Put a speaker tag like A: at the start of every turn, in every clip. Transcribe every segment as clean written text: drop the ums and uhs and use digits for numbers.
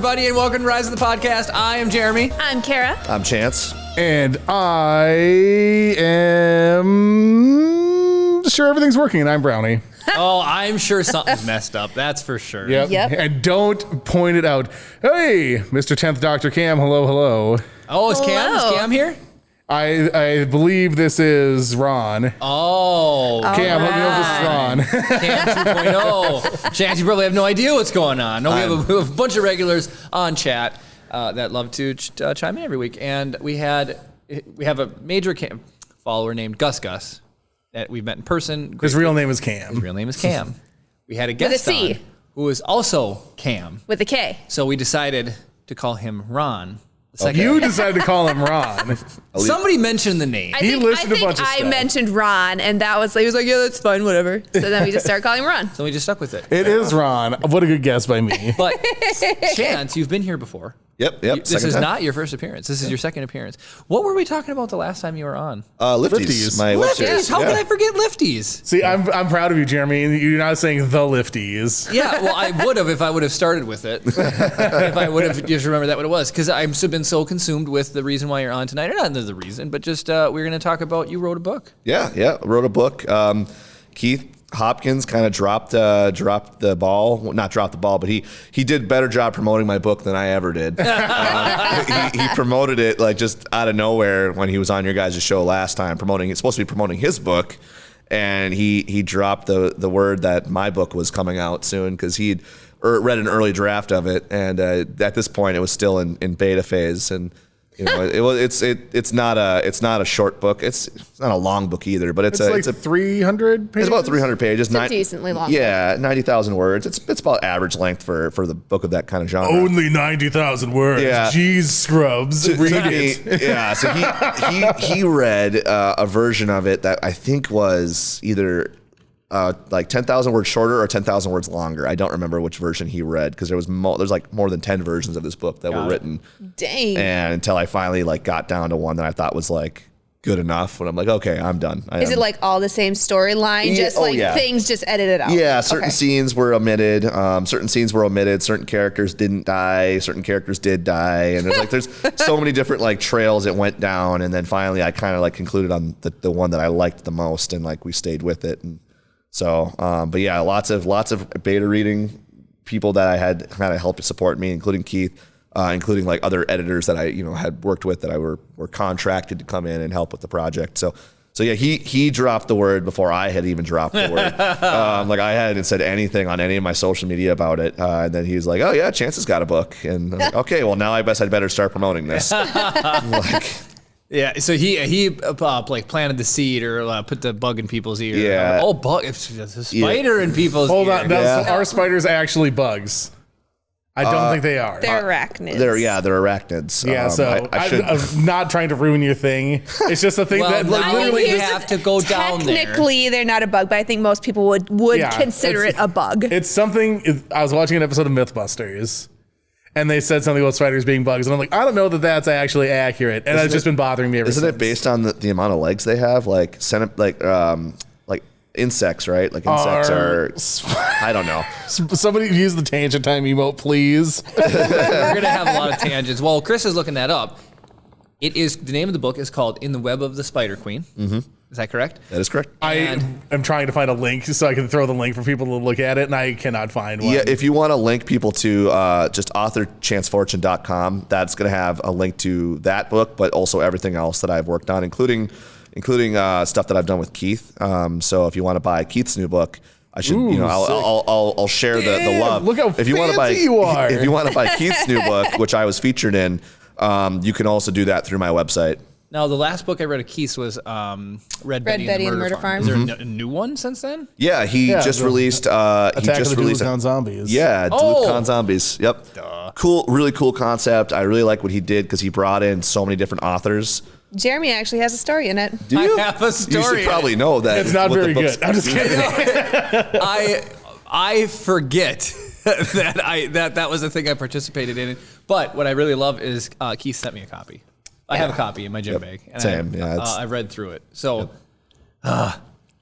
A: everybody, and welcome to Rise of the Podcast. I am Jeremy.
B: I'm Kara.
C: I'm Chance.
D: And I am sure everything's working, and I'm Brownie.
A: Oh, I'm sure something's messed up. That's for sure.
B: Yep.
D: And don't point it out. Hey, Mr. 10th Dr. Cam, hello, hello.
A: Oh, is Cam?
B: Hello.
A: Is Cam here?
D: I believe this is Ron.
A: Oh.
D: Cam, let me know if this is Ron.
A: Cam 2.0. Chance, you probably have no idea what's going on. No, we have a bunch of regulars on chat that love to chime in every week. And we have a major follower named Gus Gus that we've met in person.
D: His real name is Cam.
A: His real name is Cam. We had a guest
B: With a C.
A: on who is also Cam.
B: With a K.
A: So we decided to call him Ron.
D: You decided to call him Ron.
A: Somebody mentioned the name.
D: He listed a bunch of
B: I
D: stuff.
B: mentioned Ron, and that was he was like, yeah, that's fine, whatever. So then we just started calling him Ron.
A: So we just stuck with it.
D: It is Ron. What a good guess by me.
A: But Chance, you've been here before.
C: Yep.
A: This
C: second
A: is
C: time.
A: not your first appearance. This is your second appearance. What were we talking about the last time you were on?
C: Lifties. My web
A: Lifties.
C: series.
A: How
C: Yeah.
A: can I forget Lifties?
D: See, I'm proud of you, Jeremy. You're not saying the lifties.
A: Yeah, well, I would have if I would have started with it. If I would have just remembered that what it was. Because I've been so consumed with the reason why you're on tonight. Or not the reason, but just we're going to talk about you wrote a book.
C: Yeah. Wrote a book. Keith Hopkins kind of dropped the ball. Well, not dropped the ball, but he did a better job promoting my book than I ever did. He promoted it like just out of nowhere when he was on your guys' show last time. It's supposed to be promoting his book, and he dropped the word that my book was coming out soon because he'd read an early draft of it, and at this point it was still in beta phase. And you know, it's not a short book. It's not a long book either, but it's
D: like
C: a
D: 300 pages?
C: It's about 300 pages.
B: It's a decently long
C: Yeah, 90,000 words. It's about average length for the book of that kind of genre.
D: Only 90,000 words.
C: Yeah.
D: Jeez, scrubs. Read it.
C: Yeah, so he read a version of it that I think was either like 10,000 words shorter or 10,000 words longer. I don't remember which version he read because there's like more than 10 versions of this book that were written.
B: Dang.
C: And until I finally like got down to one that I thought was like good enough, when I'm like, okay, I'm done.
B: Is it like all the same storyline? Just things just edited out?
C: Yeah, certain scenes were omitted. Certain scenes were omitted. Certain characters didn't die. Certain characters did die. And there's so many different like trails it went down. And then finally I kind of like concluded on the one that I liked the most, and like we stayed with it. And so, but yeah, lots of beta reading people that I had kind of helped support me, including Keith, including like other editors that I had worked with that were contracted to come in and help with the project. So yeah, he dropped the word before I had even dropped the word. Like I hadn't said anything on any of my social media about it, and then he's like, "Oh yeah, Chance has got a book," and I'm like, "Okay, well now I guess I'd better start promoting this."
A: Yeah, so he like planted the seed or put the bug in people's ear.
C: Yeah.
A: Oh, bug! It's a spider in people's ear.
D: Hold on. Are spiders actually bugs? I don't think they are.
B: They're arachnids.
C: They're arachnids.
D: Yeah, so I'm not trying to ruin your thing. It's just a thing that like,
A: now
D: literally
A: you have to go down there.
B: Technically, they're not a bug, but I think most people would consider it a bug.
D: It's something. I was watching an episode of Mythbusters, and they said something about spiders being bugs, and I'm like, I don't know that that's actually accurate, and it's just been bothering me ever since.
C: Isn't it based on the amount of legs they have? Like insects, right? Like insects are I don't know.
D: Somebody use the tangent time emote, please.
A: We're gonna have a lot of tangents. While Chris is looking that up, the name of the book is called "In the Web of the Spider Queen." Mm-hmm. Is that correct?
C: That is correct.
D: I am trying to find a link so I can throw the link for people to look at it, and I cannot find one.
C: Yeah, if you want to link people to just authorchancefortune.com, that's going to have a link to that book, but also everything else that I've worked on, including stuff that I've done with Keith. So if you want to buy Keith's new book, I should, I'll share the love.
D: Look how fancy you are.
C: If you want to buy Keith's new book, which I was featured in, you can also do that through my website.
A: Now, the last book I read of Keith's was Red Betty and the Murder Farm. Is there a new one since then?
C: Yeah, he just released.
D: Attack of the Duluth Zombies.
C: Yeah, Duluth Zombies. Yep. Duh. Cool, really cool concept. I really like what he did because he brought in so many different authors.
B: Jeremy actually has a story in it.
C: Do you?
A: I have a story.
C: You should probably know that.
D: It's not very good. I'm just kidding.
A: I forget that was the thing I participated in. But what I really love is Keith sent me a copy. I have a copy in my gym bag. And
C: Same.
A: I've read through it. So,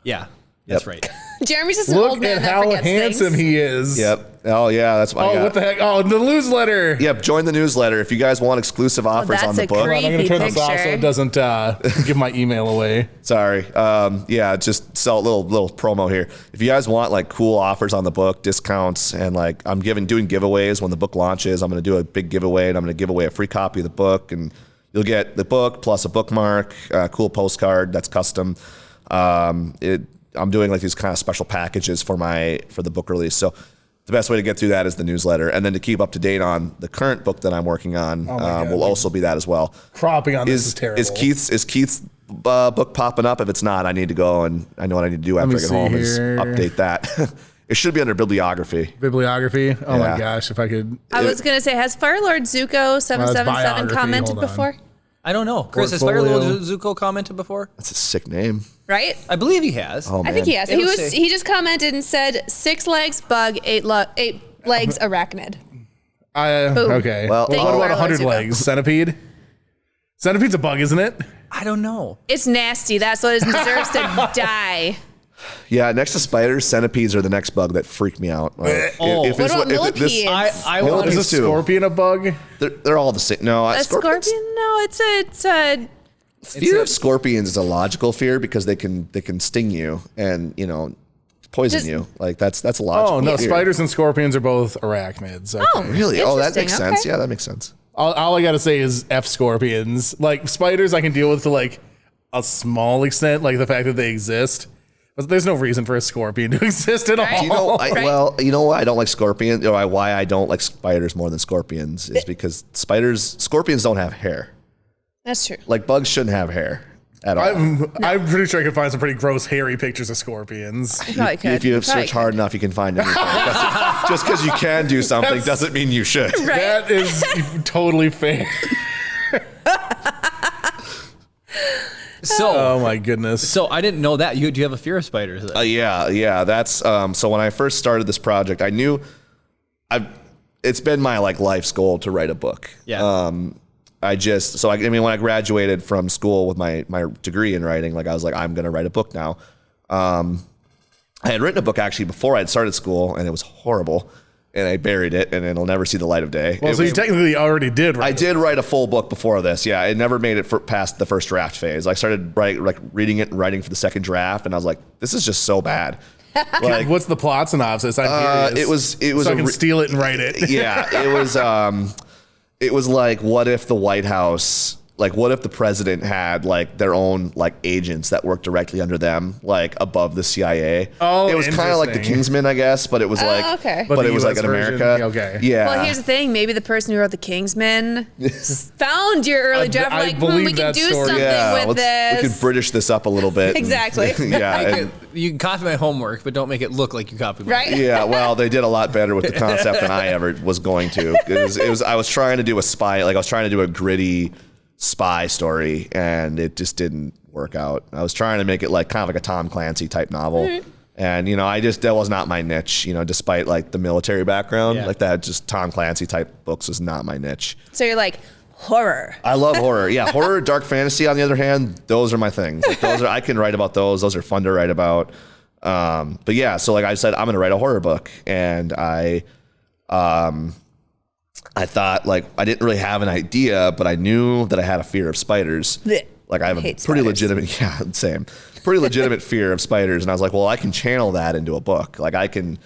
A: yeah, that's right.
B: Jeremy's just an
D: Look
B: old man
D: at
B: that
D: how
B: forgets
D: handsome
B: things.
D: he is.
C: Yep. Oh yeah, that's what I
D: Oh,
C: got.
D: what the heck? Oh, the newsletter.
C: Yep, join the newsletter if you guys want exclusive offers
B: that's
C: on the
B: a
C: book.
B: creepy
D: I'm going to turn this off so
B: picture.
D: it doesn't give my email away.
C: Sorry. Yeah, just sell a little promo here. If you guys want like cool offers on the book, discounts, and like I'm doing giveaways when the book launches. I'm going to do a big giveaway, and I'm going to give away a free copy of the book, and you'll get the book plus a bookmark, a cool postcard that's custom. I'm doing like these kind of special packages for the book release. So the best way to get through that is the newsletter, and then to keep up to date on the current book that I'm working on will also be that as well.
D: Cropping on this is terrible.
C: Is Keith's book popping up? If it's not, I need to go, and I know what I need to do after I get home is update that. It should be under bibliography.
D: Bibliography. Oh
C: Yeah.
D: my gosh, if I could.
B: I was gonna say, has Firelord Zuko 777
D: biography.
B: commented
D: Hold on.
B: before?
A: I don't know. Chris, has
D: Portfolio.
A: Firelord Zuko commented before?
C: That's a sick name.
B: Right?
A: I believe he has.
C: Oh,
B: I think he
C: man.
B: has.
A: It'll say-
B: He just commented and said 6 legs bug, 8 legs arachnid. Boom.
D: Okay.
C: Well,
D: what
B: Thank you,
D: about
B: Firelord
D: 100
B: Zuko.
D: legs? Centipede? Centipede's a bug, isn't it?
A: I don't know.
B: It's nasty. That's what it deserves to die.
C: Yeah, next to spiders, centipedes are the next bug that freak me out. Like,
A: Oh.
C: if this
B: What about
C: wa- if this-
B: millipedes?
A: I
C: Well,
A: want
D: Is
C: These
D: a
C: two.
D: scorpion a bug?
C: they're all the same. No,
B: A
C: scorpions-
B: scorpion? No, it's a
C: Fear of scorpions is a logical fear because they can sting you and poison
B: Just-
C: you. Like that's a logical.
D: Oh, no.
C: fear.
D: Spiders and scorpions are both arachnids. Okay.
B: Oh,
C: Really? Oh, that makes
B: interesting.
C: sense.
B: Okay.
C: Yeah, that makes sense.
D: All I got to say is F scorpions. Like spiders, I can deal with to like a small extent, like the fact that they exist. But there's no reason for a scorpion to exist at all.
B: Right.
C: You know,
B: Right.
C: well, you know why I don't like scorpions, or why I don't like spiders more than scorpions is because scorpions don't have hair.
B: That's true.
C: Like bugs shouldn't have hair at all.
D: I'm pretty sure I can find some pretty gross, hairy pictures of scorpions.
B: Probably could.
C: If you
B: Probably
C: search hard enough, you can find anything. Just because you can do something doesn't mean you should.
B: could. Right?
D: That is totally fair.
A: So,
D: Oh my goodness.
A: so I didn't know that. Do you have a fear of spiders? Then?
C: Yeah. That's so when I first started this project, I knew it's been my like life's goal to write a book.
A: Yeah.
C: When I graduated from school with my degree in writing, like I was like, I'm gonna write a book now. I had written a book actually before I'd started school, and it was horrible, and I buried it, and it'll never see the light of day.
D: Well, so you technically already did, right?
C: I did write a full book before this. Yeah, it never made it past the first draft phase. I started reading it and writing for the second draft, and I was like, this is just so bad. Like,
D: What's the plot synopsis? I'm curious.
C: it was
D: so
C: a
D: I can steal it and write it.
C: yeah, it was like, what if the White House, like, what if the president had like their own like agents that worked directly under them, like above the CIA?
D: Oh,
C: it was kind of like the
D: interesting.
C: Kingsman, I guess, but it was like,
B: okay.
C: but
D: But
C: it
D: the
C: was like
D: US
C: in
D: version,
C: America.
D: okay.
C: Yeah.
B: Well, here's the thing. Maybe the person who wrote the Kingsman found your early draft.
D: I
B: Like,
D: believe
B: we can
D: that
B: do
D: story.
B: something
C: yeah,
B: with this.
C: we could British this up a little bit.
B: Exactly.
C: yeah. and-
A: You can copy my homework, but don't make it look like you copied my
B: Right?
C: yeah, well, they did a lot better with the concept than I ever was going to. I was trying to do a spy, like I was trying to do a gritty spy story, and it just didn't work out. I was trying to make it like kind of like a Tom Clancy type novel. And, that was not my niche, despite like the military background,
A: Yeah.
C: like that, just Tom Clancy type books was not my niche.
B: So you're like, horror.
C: I love horror. Yeah, horror, dark fantasy. On the other hand, those are my things. Like, I can write about those. Those are fun to write about. But yeah, so like I said, I'm gonna write a horror book, and I thought like I didn't really have an idea, but I knew that I had a fear of spiders.
B: Blech.
C: Like I have a
B: Hate
C: pretty
B: spiders.
C: pretty legitimate fear of spiders, and I was like, well, I can channel that into a book. Like I can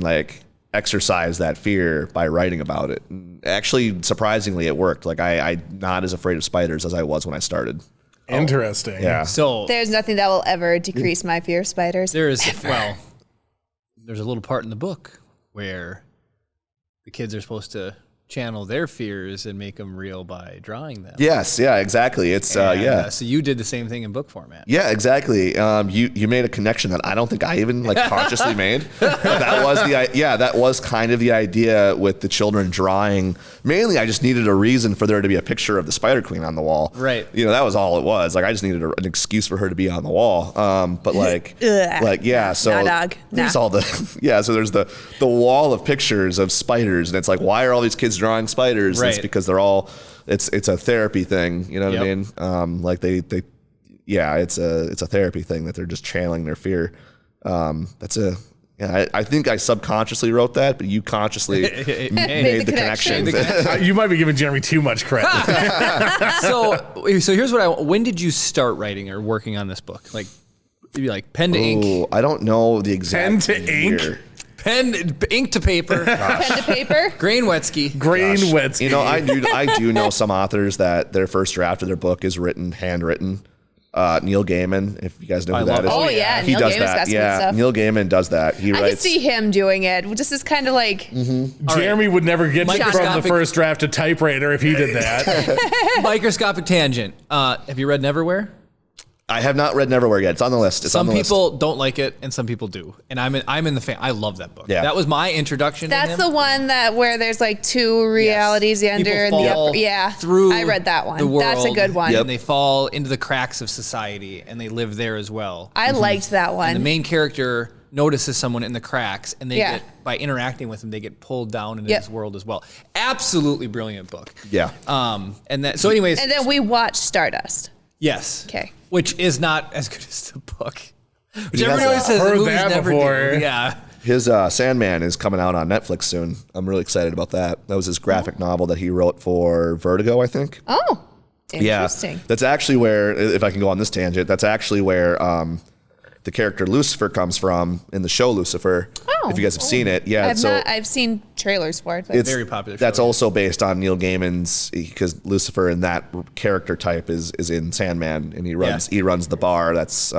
C: like exercise that fear by writing about it. And actually, surprisingly, it worked. Like I'm not as afraid of spiders as I was when I started.
D: Interesting.
C: Yeah.
A: So
B: There's nothing that will ever decrease my fear of spiders.
A: there's a little part in the book where the kids are supposed to channel their fears and make them real by drawing them.
C: Yes. Yeah. Exactly. It's
A: And, so you did the same thing in book format.
C: Yeah, exactly. You made a connection that I don't think I even like consciously made. But that was kind of the idea with the children drawing. Mainly, I just needed a reason for there to be a picture of the Spider Queen on the wall.
A: Right.
C: That was all it was. Like I just needed an excuse for her to be on the wall. But yeah. So
B: Nah, dog.
C: there's
B: Nah.
C: all the So there's the wall of pictures of spiders, and it's like, why are all these kids drawing spiders?
A: Right.
C: It's because they're all. It's a therapy thing. You know what I
A: Yep.
C: mean? Like they it's a therapy thing that they're just channeling their fear. That's a. Yeah, I think I subconsciously wrote that, but you consciously made the connection.
D: You might be giving Jeremy too much credit.
A: So here's what when did you start writing or working on this book? Like, maybe like pen to ink.
C: I don't know the exact
D: Pen to ink?
C: year.
A: Ink to paper.
B: Pen to paper.
A: Grain Wetsky.
D: Grain Wetsky.
C: You know, I do know some authors that their first draft of their book is handwritten. Neil Gaiman, if you guys know who that is.
B: Oh yeah,
C: he
B: Neil
C: does
B: Gaiman's
C: that.
B: got some good
C: Yeah,
B: stuff.
C: Neil Gaiman does that. He
B: I could
C: writes.
B: see him doing it. Just as kind of like
D: Jeremy would never get from the
A: Microscopic-
D: first draft to typewriter if he did that.
A: Microscopic tangent. Have you read Neverwhere?
C: I have not read Neverwhere yet. It's on the list. It's
A: Some
C: on the
A: people don't like it, and some people do. And I'm in the fan. I love that book.
C: Yeah.
A: That was my introduction.
B: that's
A: to him.
B: the one that where there's like two realities, the under and
A: People
B: the
A: fall
B: upper. Yeah,
A: through
B: I read that one.
A: the world,
B: That's a good one.
A: And they fall into the cracks of society, and they live there as well.
B: I liked that one.
A: And the main character notices someone in the cracks, and they
B: Yeah.
A: get by interacting with them, they get pulled down into
B: Yep.
A: this world as well. Absolutely brilliant book.
C: Yeah.
A: And that. So, anyways,
B: And then we watched Stardust.
A: yes.
B: Okay.
A: Which is not as good as the book. Which
C: has
A: everybody
C: a-
A: always says the
D: Heard
A: movies
D: that
A: never
D: before.
A: do. Yeah.
C: His Sandman is coming out on Netflix soon. I'm really excited about that. That was his graphic novel that he wrote for Vertigo, I think.
B: Oh, interesting.
C: Yeah, that's actually where, if I can go on this tangent, that's actually where the character Lucifer comes from in the show Lucifer.
B: Oh.
C: If you guys have seen it, yeah.
B: I've seen trailers for it. But
C: It's
A: Very popular
C: That's
A: show, yeah.
C: also based on Neil Gaiman's, because Lucifer in that character type is in Sandman, and he runs the bar. That's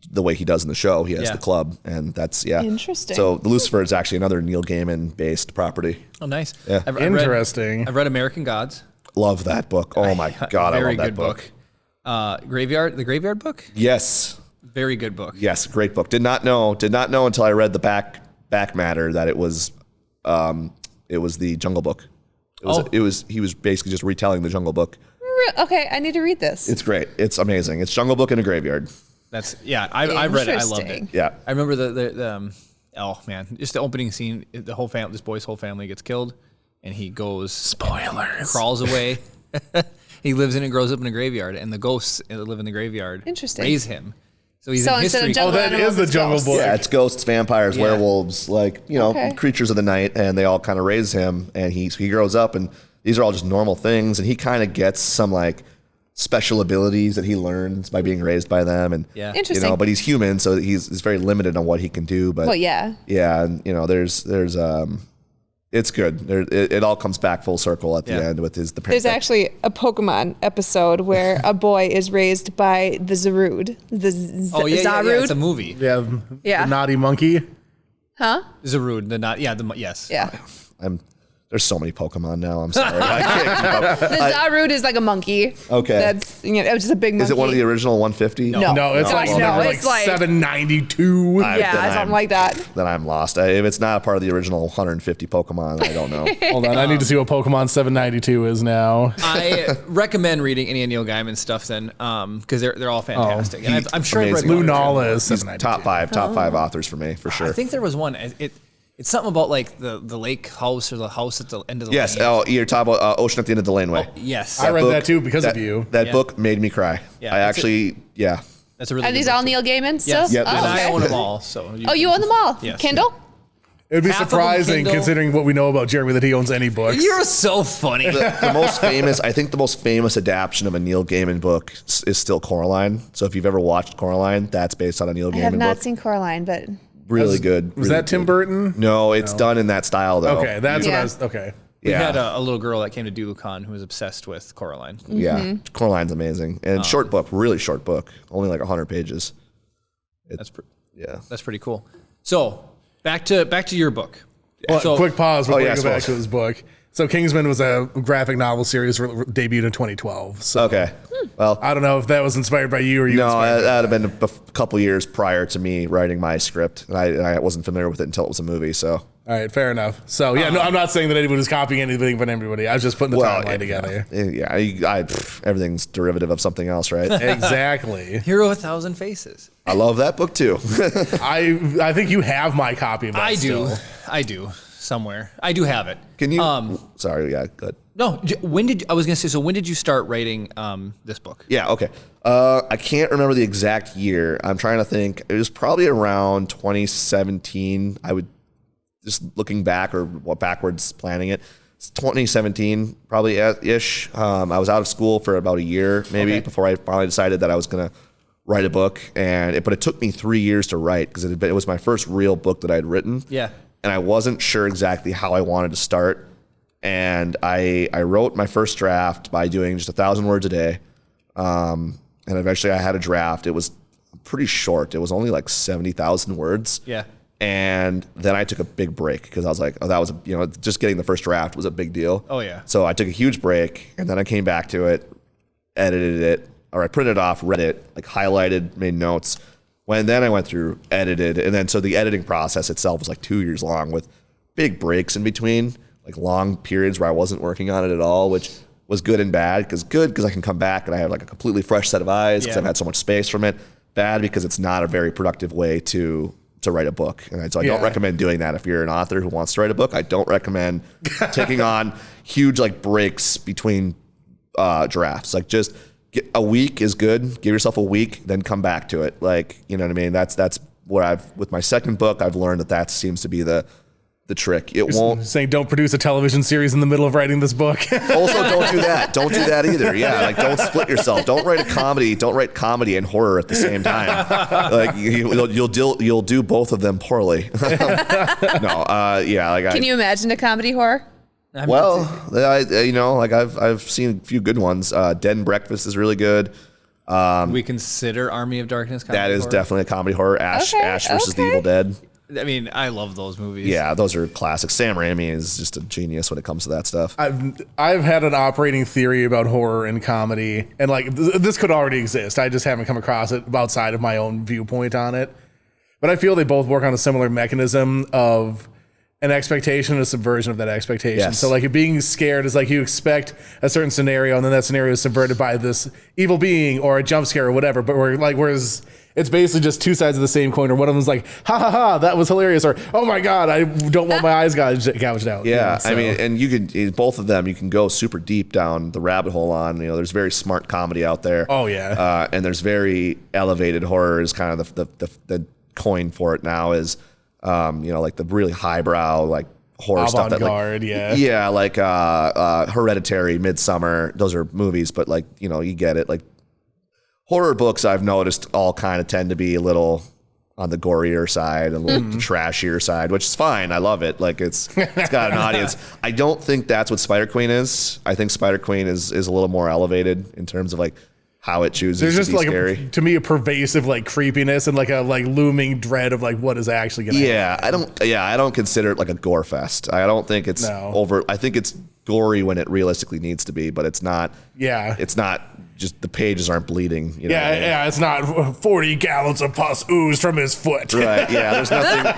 C: the way he does in the show. He has
A: Yeah.
C: the club, and that's
B: Interesting.
C: So the Lucifer is actually another Neil Gaiman based proproperty.
A: Oh, nice.
C: Yeah.
D: Interesting.
A: I've read American Gods.
C: Love that book. Oh my god, I
A: Very
C: love that
A: good book. The Graveyard book.
C: Yes,
A: Very good book.
C: yes, great book. Did not know until I read the back matter that it was the Jungle Book. He was basically just retelling the Jungle Book.
B: Okay, I need to read this.
C: It's great. It's amazing. It's Jungle Book in a graveyard.
A: I've read it. I loved it.
B: Interesting.
C: Yeah.
A: I remember the oh man, just the opening scene. The whole family, this boy's whole family gets killed, and he goes
D: Spoilers.
A: crawls away. He lives in and grows up in a graveyard, and the ghosts that live in the graveyard
B: Interesting.
A: raise him. So he's
B: So
A: in
B: instead of
A: history.
B: jungle
D: that
B: animals,
D: is the
B: it's
D: Jungle
B: ghosts.
D: Book.
C: Yeah, it's ghosts, vampires,
A: Yeah.
C: werewolves,
B: Okay.
C: creatures of the night, and they all kind of raise him, and he grows up, and these are all just normal things, and he kind of gets some like special abilities that he learns by being raised by them, and
A: Yeah.
B: Interesting.
C: but he's human, so he's very limited on what he can do. But
B: Well, yeah.
C: yeah, and there's it's good. It all comes back full circle at the
A: Yeah.
C: end with the
B: There's actually a Pokemon episode where a boy is raised by the Zarude.
A: Oh yeah,
B: Zarude.
A: it's a movie.
D: Yeah.
B: Yeah.
D: The naughty monkey.
B: Huh?
A: Zarud, yes.
B: Yeah.
C: There's so many Pokemon now. I'm sorry, I can't keep up.
B: The Zarude is like a monkey.
C: Okay.
B: That's it was just a big monkey.
C: Is it one of the original 150?
B: No.
D: No, it's like
B: No,
D: number
B: it's like-
D: 792.
B: Yeah, something like that.
C: Then I'm lost. If it's not a part of the original 150 Pokemon, I don't know.
D: Hold on, I need to see what Pokemon 792 is now.
A: I recommend reading any of Neil Gaiman stuff then, because they're all fantastic. And I'm sure I've read
C: amazing.
A: one.
D: Lunala is
C: He's
D: 792.
C: top five authors for me, for sure.
A: I think there was one. It's something about like the lake house or the house at the end of the
C: Yes.
A: lane.
C: Oh, you're talking about Ocean at the End of the Laneway.
A: Yes.
D: I read
C: book-
D: that too because of you.
C: That
A: Yeah.
C: book made me cry.
A: Yeah,
C: I
A: that's
C: actually, yeah.
A: That's a really
B: Are
A: good
B: these
A: book,
B: all
A: too.
B: Neil Gaiman still?
A: Yes.
C: Yep.
B: Oh,
A: And I
B: okay.
A: own them all. So
B: Oh, you own them all?
A: Yes.
B: Kindle?
D: It would be
A: Half of them
D: surprising
A: Kindle.
D: considering what we know about Jeremy that he owns any books.
A: You're so funny.
C: The most famous, I think the most famous adaptation of a Neil Gaiman book is still Coraline. So if you've ever watched Coraline, that's based on a Neil
B: I have
C: Gaiman
B: not
C: book.
B: seen Coraline, but
C: Really good.
D: Was
C: really
D: that Tim
C: good.
D: Burton?
C: No, it's done in that style though.
D: Okay, that's what
B: Yeah.
D: I was. Okay.
A: We
C: Yeah.
A: had a little girl that came to DuluCon who was obsessed with Coraline.
C: Yeah, Coraline's amazing, and short book, really short book, only like 100 pages.
A: That's
C: Yeah,
A: pretty cool. So back to your book.
D: Well,
A: So-
D: quick pause before
C: yeah,
D: we go back
C: suppose.
D: to his book. So Kingsman was a graphic novel series debuted in 2012. So
C: okay. Well,
D: I don't know if that was inspired by you or you.
C: no,
D: inspired
C: that would have been a couple years prior to me writing my script, and I wasn't familiar with it until it was a movie. So
D: All right, fair enough. So yeah, no, I'm not saying that anybody was copying anything from anybody. I was just putting the timeline together.
C: everything's derivative of something else, right?
D: Exactly.
A: Hero 1,000 Faces.
C: I love that book too.
D: I think you have my copy of that.
A: I do.
D: still.
A: I do. somewhere. I do have it.
C: Can you? Sorry, yeah, good.
A: No, when did I was gonna say? So when did you start writing this book?
C: Yeah, okay. I can't remember the exact year. I'm trying to think. It was probably around 2017. I would just looking back or backwards planning it. It's 2017 probably ish. I was out of school for about a year maybe before I finally decided that I was gonna write a book, but it took me 3 years to write because it was my first real book that I had written.
A: Yeah,
C: and I wasn't sure exactly how I wanted to start. And I wrote my first draft by doing just 1,000 words a day. And eventually I had a draft. It was pretty short. It was only like 70,000 words.
A: Yeah.
C: And then I took a big break because I was like, oh, that was, just getting the first draft was a big deal.
A: Oh, yeah.
C: So I took a huge break and then I came back to it, edited it, or I printed it off, read it, like highlighted, made notes. Then I went through, edited, and then so the editing process itself was like 2 years long with big breaks in between. Like long periods where I wasn't working on it at all, which was good and bad. Good because I can come back and I have like a completely fresh set of eyes because I've had so much space from it. Bad because it's not a very productive way to write a book. And so I don't recommend doing that if you're an author who wants to write a book. I don't recommend taking on huge like breaks between drafts. Like just a week is good. Give yourself a week, then come back to it. Like, you know what I mean? That's what with my second book, I've learned that seems to be the trick. It won't
D: saying don't produce a television series in the middle of writing this book.
C: Also, don't do that. Don't do that either. Yeah, like don't split yourself. Don't write a comedy. Don't write comedy and horror at the same time. Like you'll do both of them poorly. No, yeah. Like
B: Can you imagine a comedy horror?
C: I've seen a few good ones. Dead and Breakfast is really good.
A: We consider Army of Darkness comedy
C: that is
A: horror?
C: Definitely a comedy horror. Ash versus the Evil Dead.
A: I mean, I love those movies.
C: Yeah, those are classics. Sam Raimi is just a genius when it comes to that stuff.
D: I've had an operating theory about horror and comedy, and like this could already exist. I just haven't come across it outside of my own viewpoint on it. But I feel they both work on a similar mechanism of an expectation and a subversion of that expectation.
C: Yes.
D: So like being scared is like you expect a certain scenario, and then that scenario is subverted by this evil being or a jump scare or whatever. But whereas it's basically just two sides of the same coin, or one of them's like, ha ha ha, that was hilarious, or oh my God, I don't want my eyes gouged out.
C: Yeah, so. I mean, and you can, both of them, you can go super deep down the rabbit hole on, there's very smart comedy out there.
D: Oh yeah.
C: And there's very elevated horror is kind of the coin for it now is, like the really highbrow, like horror stuff that like, yeah, like Hereditary, Midsummer, those are movies, but like, you get it. Like horror books I've noticed all kind of tend to be a little on the gorier side, a little trashier side, which is fine. I love it. Like it's got an audience. I don't think that's what Spider Queen is. I think Spider Queen is a little more elevated in terms of like how it chooses
D: There's
C: to
D: just
C: be
D: like
C: scary.
D: To me, a pervasive like creepiness and like a looming dread of like what is actually going to happen.
C: I don't consider it like a gore fest. I don't think it's over. I think it's gory when it realistically needs to be, but it's not.
D: Yeah.
C: It's not just the pages aren't bleeding.
D: It's not 40 gallons of pus oozed from his foot.
C: Right. Yeah.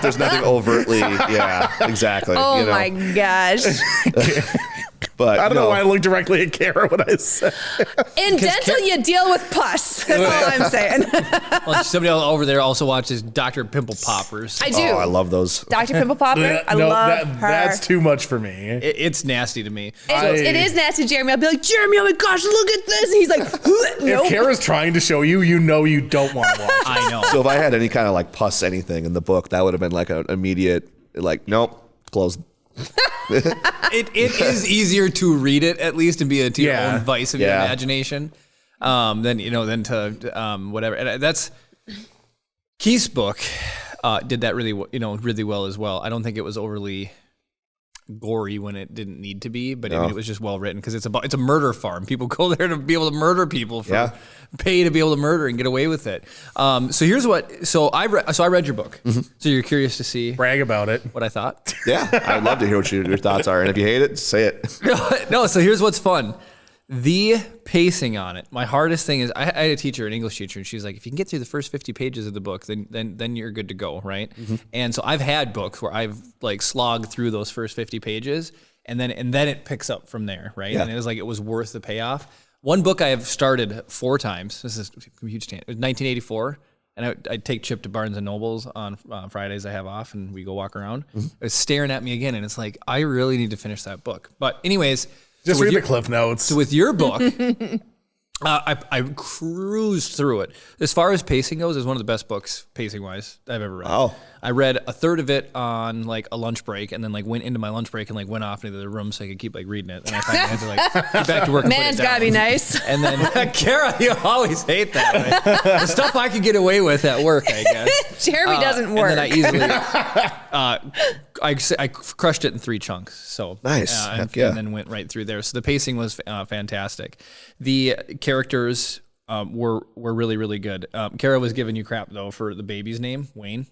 C: There's nothing overtly. Yeah. Exactly.
B: Oh my gosh.
C: But
D: I don't know why I looked directly at Kara when I said.
B: In dental, you deal with pus. That's all I'm saying.
A: Well, somebody over there also watches Dr. Pimple Poppers.
B: I do.
C: Oh, I love those.
B: Dr. Pimple Popper. I love her.
D: That's too much for me.
A: It's nasty to me.
B: It is nasty, Jeremy. I'll be like, Jeremy, oh my gosh, look at this. And he's like, nope.
D: If Kara's trying to show you, you don't want to watch it.
A: I know.
C: So if I had any kind of like pus anything in the book, that would have been like an immediate, like, nope, closed.
A: It is easier to read it at least and be to your own vice of your imagination than to whatever. And that's Keith's book did that really well as well. I don't think it was overly gory when it didn't need to be, but I mean, it was just well written because it's a murder farm. People go there to be able to murder people for pay to be able to murder and get away with it. So I read your book. Mm-hmm. So you're curious to see
D: brag about it,
A: what I thought.
C: Yeah, I'd love to hear what your thoughts are, and if you hate it, say it.
A: No, so here's what's fun. The pacing on it. My hardest thing is I had a teacher, an English teacher, and she was like, if you can get through the first 50 pages of the book, then you're good to go, right? Mm-hmm. And so I've had books where I've like slogged through those first 50 pages and then it picks up from there, right? Yeah. And it was like it was worth the payoff. One book I have started 4 times. This is a huge tangent. It was 1984, and I take Chip to Barnes and Nobles on Fridays. I have off, and we go walk around. It's staring at me again, and it's like I really need to finish that book. But anyways,
D: Just read the cliff notes.
A: So with your book, I cruised through it. As far as pacing goes, it's one of the best books pacing wise I've ever read.
C: Wow.
A: I read a third of it on like a lunch break, and then like went into my lunch break and like went off into the room so I could keep like reading it. And I finally had to like get back to work. And
B: Man's
A: put it down.
B: gotta be nice.
A: And then Kara, you always hate that. Right? The stuff I could get away with at work, I guess.
B: Jeremy doesn't work.
A: And then I easily, I crushed it in 3 chunks. So
C: Nice.
A: and,
C: Heck yeah.
A: and then went right through there. So the pacing was fantastic. The characters were really, really good. Kara was giving you crap though for the baby's name, Wayne.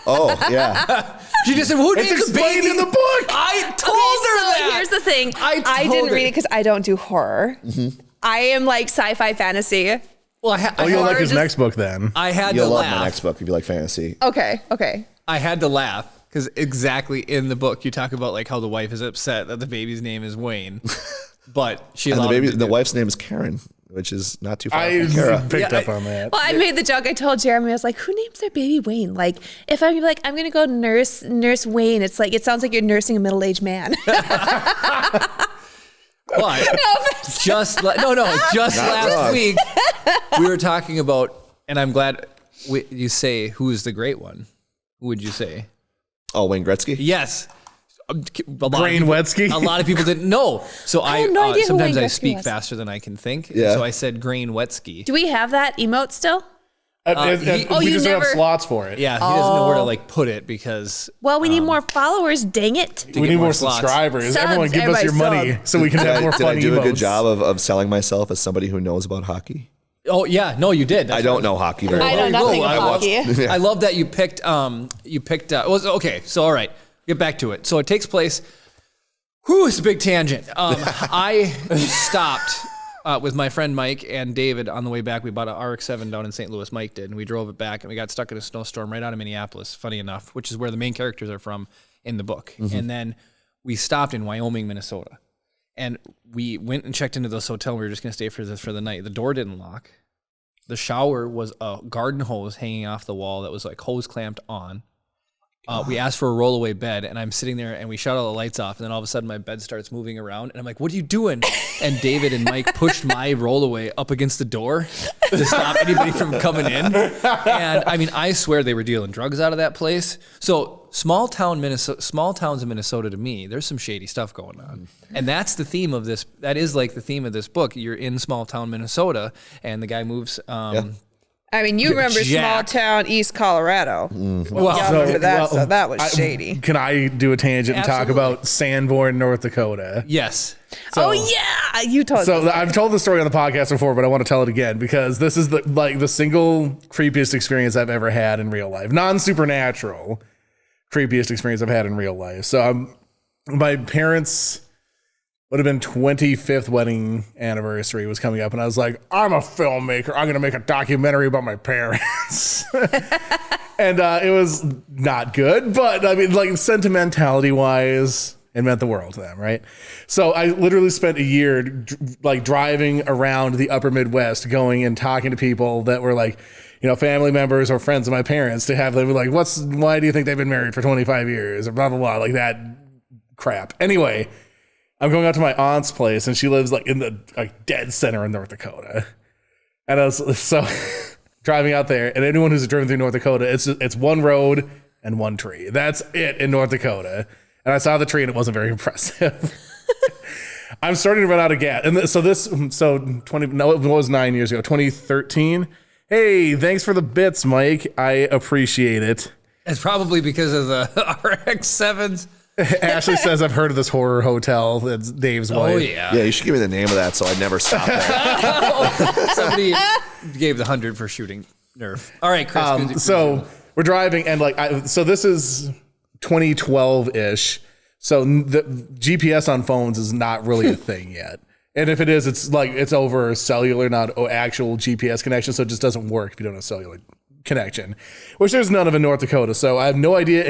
C: Oh, yeah.
A: She just said, "Who names a
D: explained
A: baby?"
D: in the book.
A: I told her
B: so
A: that.
B: here's the thing. I
A: told
B: didn't
A: her.
B: read it because I don't do horror. I am like sci-fi fantasy.
A: Well,
D: You'll like his
B: just-
D: next book then.
A: I had
C: You'll
A: to
C: love
A: laugh.
C: my next book if you like fantasy.
B: Okay.
A: I had to laugh because exactly in the book you talk about like how the wife is upset that the baby's name is Wayne, but she
C: And
A: allowed him to
C: the
A: do
C: wife's name is Karen, which is not too far
D: I
C: from Kara.
D: picked
A: Yeah,
D: up on that.
B: Well, I made the joke. I told Jeremy, I was like, "Who names their baby Wayne?" Like, if I'm like, I'm gonna go nurse Wayne. It's like it sounds like you're nursing a middle-aged man.
A: But just last week we were talking about, and I'm glad you say who's the great one. Who would you say?
C: Oh, Wayne Gretzky?
A: Yes.
D: Grain Wetsky?
A: A lot of people didn't know. So I
B: have no idea who
A: sometimes
B: Wayne
A: I
B: Gretzky
A: speak
B: was.
A: faster than I can think.
C: Yeah.
A: So I said Grain Wetsky.
B: Do we have that emote still?
A: you
D: we just don't have
B: never-
D: slots for it.
A: Yeah, he doesn't know where to like put it because
B: Well, we need more followers. Dang it!
D: We
A: get
D: need
A: more
D: more
A: slots.
D: subscribers.
B: Subs,
D: Everyone give us your
B: everybody
D: money so we can have more
C: Did
D: fun
C: I do a good
D: emotes.
C: job of selling myself as somebody who knows about hockey?
A: oh yeah, no, you did. That's
C: I don't know hockey very
B: I
C: well.
B: know nothing
A: I
B: of
A: watched-
B: hockey.
A: I love that you picked. Okay, so all right, get back to it. So it takes place. Whew, it's a big tangent. I stopped with my friend Mike and David on the way back. We bought an RX-7 down in St. Louis. Mike did, and we drove it back, and we got stuck in a snowstorm right out of Minneapolis. Funny enough, which is where the main characters are from in the book. And then we stopped in Wyoming, Minnesota, and we went and checked into this hotel. We were just going to stay for the night. The door didn't lock. The shower was a garden hose hanging off the wall that was like hose clamped on. We asked for a rollaway bed, and I'm sitting there, and we shut all the lights off, and then all of a sudden my bed starts moving around, and I'm like, "What are you doing?" And David and Mike pushed my rollaway up against the door to stop anybody from coming in. And I mean, I swear they were dealing drugs out of that place. So small towns in Minnesota, to me, there's some shady stuff going on, and that's the theme of this. That is like the theme of this book. You're in small town Minnesota, and the guy moves.
B: I mean, you remember
A: Jack.
B: small town East Colorado.
A: Well,
B: Y'all remember that? So that was shady.
D: Can I do a tangent and talk
A: Absolutely.
D: about Sanborn, North Dakota?
A: yes.
B: Oh yeah, you told
D: So
B: us.
D: I've told the story on the podcast before, but I want to tell it again because this is the single creepiest experience I've ever had in real life. Non-supernatural creepiest experience I've had in real life. So my parents would have been 25th wedding anniversary was coming up, and I was like, I'm a filmmaker. I'm going to make a documentary about my parents. And it was not good, but I mean, like sentimentality wise, it meant the world to them, right? So I literally spent a year driving around the upper Midwest, going and talking to people that were like, you know, family members or friends of my parents to have them be like, why do you think they've been married for 25 years or blah, blah, blah, like that crap. Anyway, I'm going out to my aunt's place, and she lives like in the dead center in North Dakota. And I was so driving out there, and anyone who's driven through North Dakota, it's one road and one tree. That's it in North Dakota. And I saw the tree, and it wasn't very impressive. I'm starting to run out of gas. And it was 9 years ago, 2013. Hey, thanks for the bits, Mike. I appreciate it.
A: It's probably because of the RX-7s.
D: Ashley says, I've heard of this horror hotel. That's Dave's wife.
A: Oh, yeah.
C: Yeah, you should give me the name of that so I never stop that.
A: Somebody gave the 100 for shooting Nerf. All right, Chris.
D: So we're driving, and so this is 2012-ish. So the GPS on phones is not really a thing yet. And if it is, it's over cellular, not actual GPS connection. So it just doesn't work if you don't have cellular connection, which there's none of in North Dakota. So I have no idea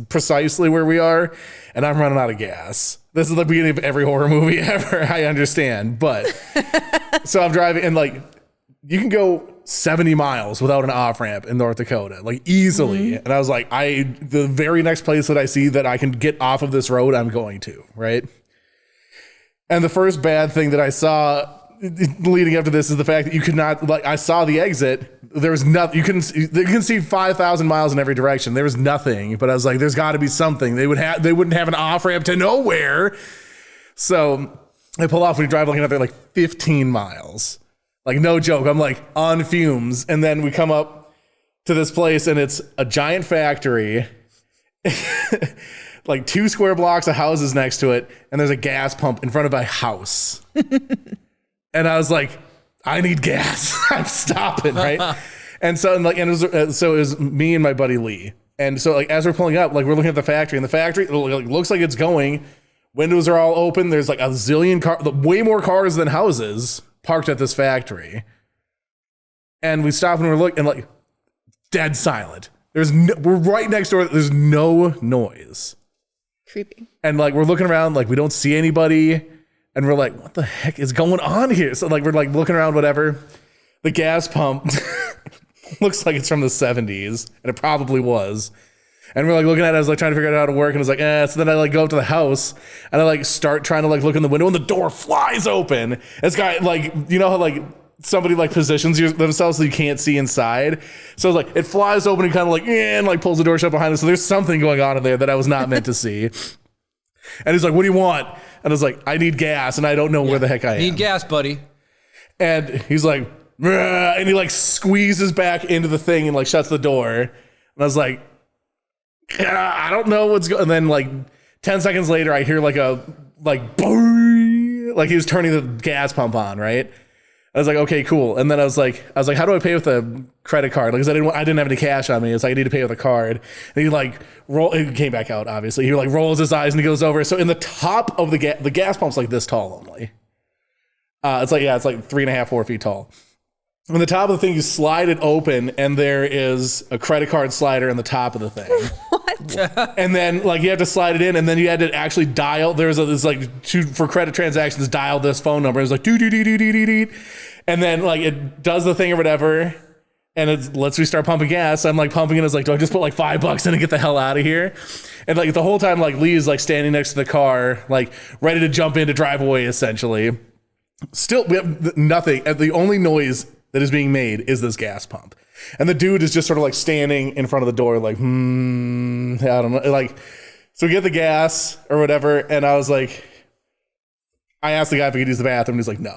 D: precisely where we are, and I'm running out of gas. This is the beginning of every horror movie ever. I understand, but so I'm driving, and you can go 70 miles without an off ramp in North Dakota, like easily. And I was like, the very next place that I see that I can get off of this road, I'm going to, right? And the first bad thing that I saw leading up to this is the fact that you could not, like, I saw the exit. There was nothing. You can see 5,000 miles in every direction. There was nothing, but I was like, there's got to be something. They wouldn't have an off ramp to nowhere. So I pull off. We drive like another like 15 miles. Like, no joke. I'm like on fumes. And then we come up to this place and it's a giant factory, like 2 square blocks of houses next to it. And there's a gas pump in front of a house. And I was like, I need gas. I'm stopping, right? And so it was me and my buddy Lee. And so like as we're pulling up, like we're looking at the factory, and the factory like, looks like it's going. Windows are all open. There's like a zillion cars, way more cars than houses parked at this factory. And we stop and we're looking, and like dead silent. We're right next door. There's no noise.
B: Creepy.
D: And like we're looking around, like we don't see anybody. And we're like, what the heck is going on here? So like we're like looking around, whatever. The gas pump looks like it's from the 70s, and it probably was. And we're like looking at it, I was like trying to figure out how to work, and I was like, So then I like go up to the house, and I like start trying to like look in the window, and the door flies open. This guy, like, you know how like somebody like positions themselves so you can't see inside. So it's like it flies open and kind of like and like pulls the door shut behind us. So there's something going on in there that I was not meant to see. And he's like, what do you want? And I was like, I need gas, and I don't know where the heck I am.
A: Need gas, buddy.
D: And he's like, and he like squeezes back into the thing and like shuts the door. And I was like, I don't know what's going on. And then like 10 seconds later, I hear like a boing, like he was turning the gas pump on, right? I was like, okay, cool. And then I was like, how do I pay with a credit card? Like, 'cause I didn't have any cash on me. It's like, I need to pay with a card. And he like it came back out, obviously. He like rolls his eyes and he goes over. So in the top of the gas pump's like this tall only. It's like 3.5, 4 feet tall. On the top of the thing, you slide it open, and there is a credit card slider in the top of the thing. What? And then like you have to slide it in, and then you had to actually dial. There's like for credit transactions, dial this phone number. It was like do. And then like it does the thing or whatever, and it lets me start pumping gas. I'm like pumping it. I was like, do I just put like $5 in and get the hell out of here? And like the whole time, like Lee is like standing next to the car, like ready to jump in to drive away. Essentially, still we have nothing. The only noise that is being made is this gas pump, and the dude is just sort of like standing in front of the door, like I don't know, like. So we get the gas or whatever, and I was like. I asked the guy if he could use the bathroom, and he's like, no.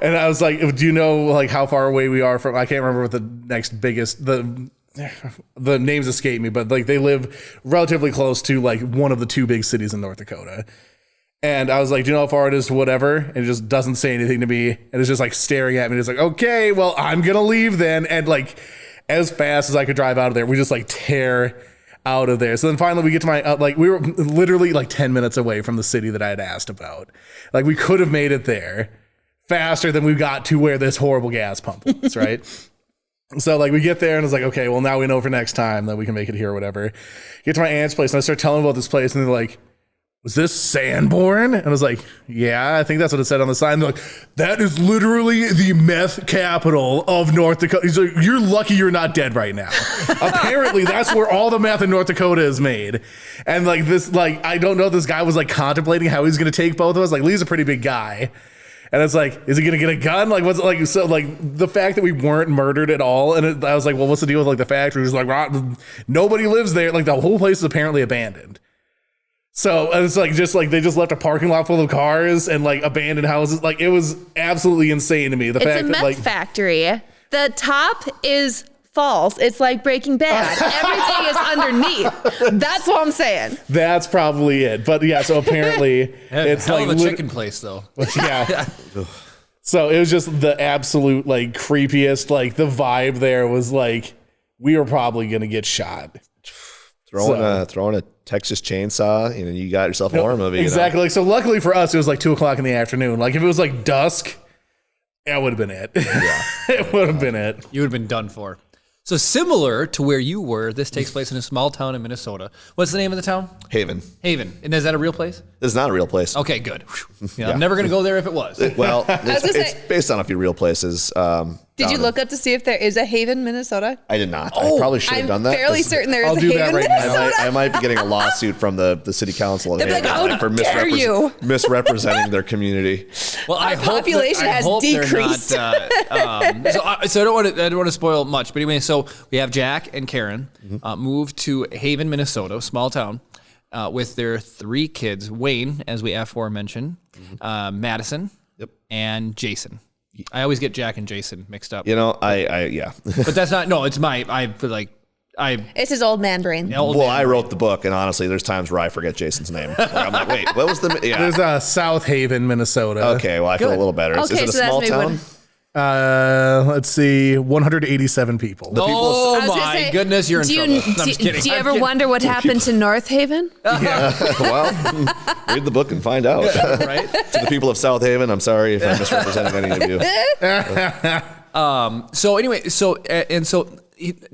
D: And I was like, do you know like how far away we are from, I can't remember what the next biggest, the names escape me, but like they live relatively close to like one of the 2 big cities in North Dakota. And I was like, do you know how far it is to whatever? And it just doesn't say anything to me. And it's just like staring at me. It's like, okay, well, I'm going to leave then. And like as fast as I could drive out of there, we just like tear out of there. So then finally we get to my like we were literally like 10 minutes away from the city that I had asked about. Like we could have made it there faster than we got to where this horrible gas pump was, right? So like we get there and it's like, okay, well now we know for next time that we can make it here or whatever. Get to my aunt's place and I start telling them about this place, and they're like, was this Sanborn? And I was like, yeah, I think that's what it said on the sign. They're like, that is literally the meth capital of North Dakota. He's like, you're lucky you're not dead right now. Apparently that's where all the meth in North Dakota is made. And like this, like, I don't know, this guy was like contemplating how he's going to take both of us. Like Lee's a pretty big guy. And it's like, is he going to get a gun? Like, what's it like? So like the fact that we weren't murdered at all. And I was like, well, what's the deal with like the factory? It was like, nobody lives there. Like the whole place is apparently abandoned. So it's like they just left a parking lot full of cars and like abandoned houses. Like it was absolutely insane to me. The fact
B: it's a meth
D: that like
B: factory. The top is false. It's like Breaking Bad. Everything is underneath. That's what I'm saying.
D: That's probably it. But yeah, so apparently it's
A: hell
D: like
A: of a chicken place though.
D: Yeah. So it was just the absolute like creepiest. Like the vibe there was like we were probably gonna get shot.
C: Throwing a Texas chainsaw, you got yourself a horror movie.
D: Exactly. Like, so luckily for us, it was like 2:00 in the afternoon. Like if it was like dusk, that would have been it. Yeah. It would have been it.
A: You would have been done for. So similar to where you were, this takes place in a small town in Minnesota. What's the name of the town?
C: Haven.
A: Haven. And is that a real place?
C: This is not a real place.
A: Okay, good. Yeah, I'm never going to go there if it was.
C: Well, it's based on a few real places.
B: Did you look up to see if there is a Haven, Minnesota?
C: I did not. I probably should have
B: I'm
C: done that.
B: fairly certain there is
D: I'll
B: a
D: do that
B: Haven,
D: right now.
B: Minnesota.
C: I might be getting a lawsuit from the city council of
B: They'll be
C: Haven
B: like, "How
C: for
B: dare you?"
C: misrepresenting their community.
A: Well, I hope
B: population has decreased.
A: so I don't want to spoil much, but anyway, so we have Jack and Karen move to Haven, Minnesota, small town, with their 3 kids: Wayne, as we aforementioned, Madison, and Jason. I always get Jack and Jason mixed up.
C: Yeah.
A: But that's not. No, it's
B: It's his old man brain.
C: I wrote the book, and honestly, there's times where I forget Jason's name. Like, I'm like, wait, what was the? Yeah.
D: There's South Haven, Minnesota.
C: Okay, well, I feel a little better. Is
B: Okay,
C: it a
B: so that's
C: small
B: maybe
C: town?
D: Let's see, 187 people.
A: Oh
B: I was gonna
A: my
B: say,
A: goodness, you're in trouble. No, I'm just kidding.
B: Do you ever wonder what happened to North Haven?
C: Well, read the book and find out.
A: Right?
C: To the people of South Haven, I'm sorry if I'm misrepresenting any of you.
A: So anyway,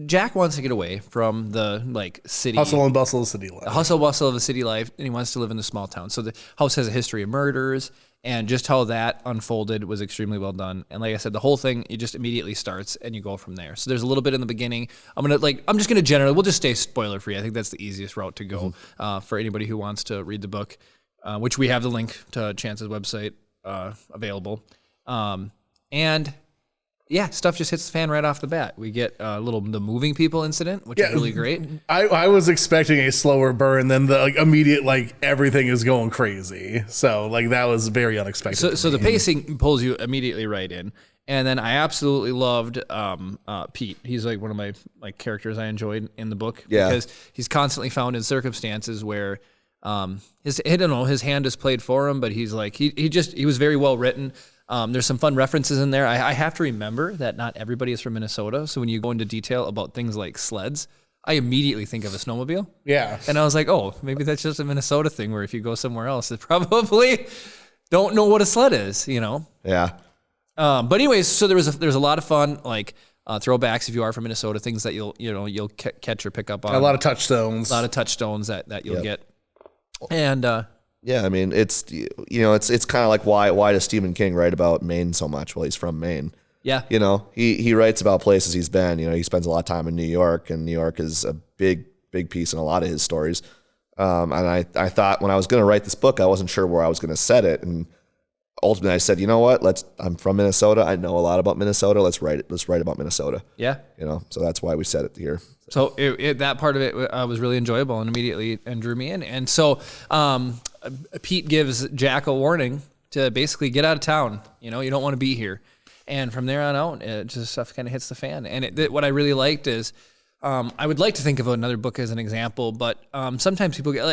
A: Jack wants to get away from the city
D: Hustle and bustle of city life.
A: hustle bustle of the city life, and he wants to live in the small town. So the house has a history of murders, and just how that unfolded was extremely well done. And like I said, the whole thing, it just immediately starts and you go from there. So there's a little bit in the beginning. We'll just stay spoiler free. I think that's the easiest route to go for anybody who wants to read the book, which we have the link to Chance's website available. And yeah, stuff just hits the fan right off the bat. We get the moving people incident, which is really great.
D: I was expecting a slower burn than the immediate everything is going crazy. So that was very unexpected.
A: So the pacing pulls you immediately right in. And then I absolutely loved Pete. He's one of my characters I enjoyed in the book because he's constantly found in circumstances where his hand is played for him, but he's he was very well written. There's some fun references in there. I have to remember that not everybody is from Minnesota. So when you go into detail about things like sleds, I immediately think of a snowmobile.
D: Yeah.
A: And I was like, oh, maybe that's just a Minnesota thing where if you go somewhere else, they probably don't know what a sled is,
C: Yeah.
A: But anyways, so there's a lot of fun, throwbacks if you are from Minnesota, things that you'll catch or pick up on.
D: A lot of touchstones.
A: A lot of touchstones that you'll get. And
C: Yeah, I mean, it's kind of like why does Stephen King write about Maine so much? Well, he's from Maine.
A: yeah,
C: He writes about places he's been. He spends a lot of time in New York, and New York is a big piece in a lot of his stories. And I thought when I was going to write this book, I wasn't sure where I was going to set it, and ultimately I said, you know what? I'm from Minnesota. I know a lot about Minnesota. Let's write about Minnesota.
A: yeah.
C: So that's why we set it here.
A: So that part of it was really enjoyable and immediately drew me in. And so Pete gives Jack a warning to basically get out of town. You don't want to be here. And from there on out, just stuff kind of hits the fan. And what I really liked is I would like to think of another book as an example, but sometimes people get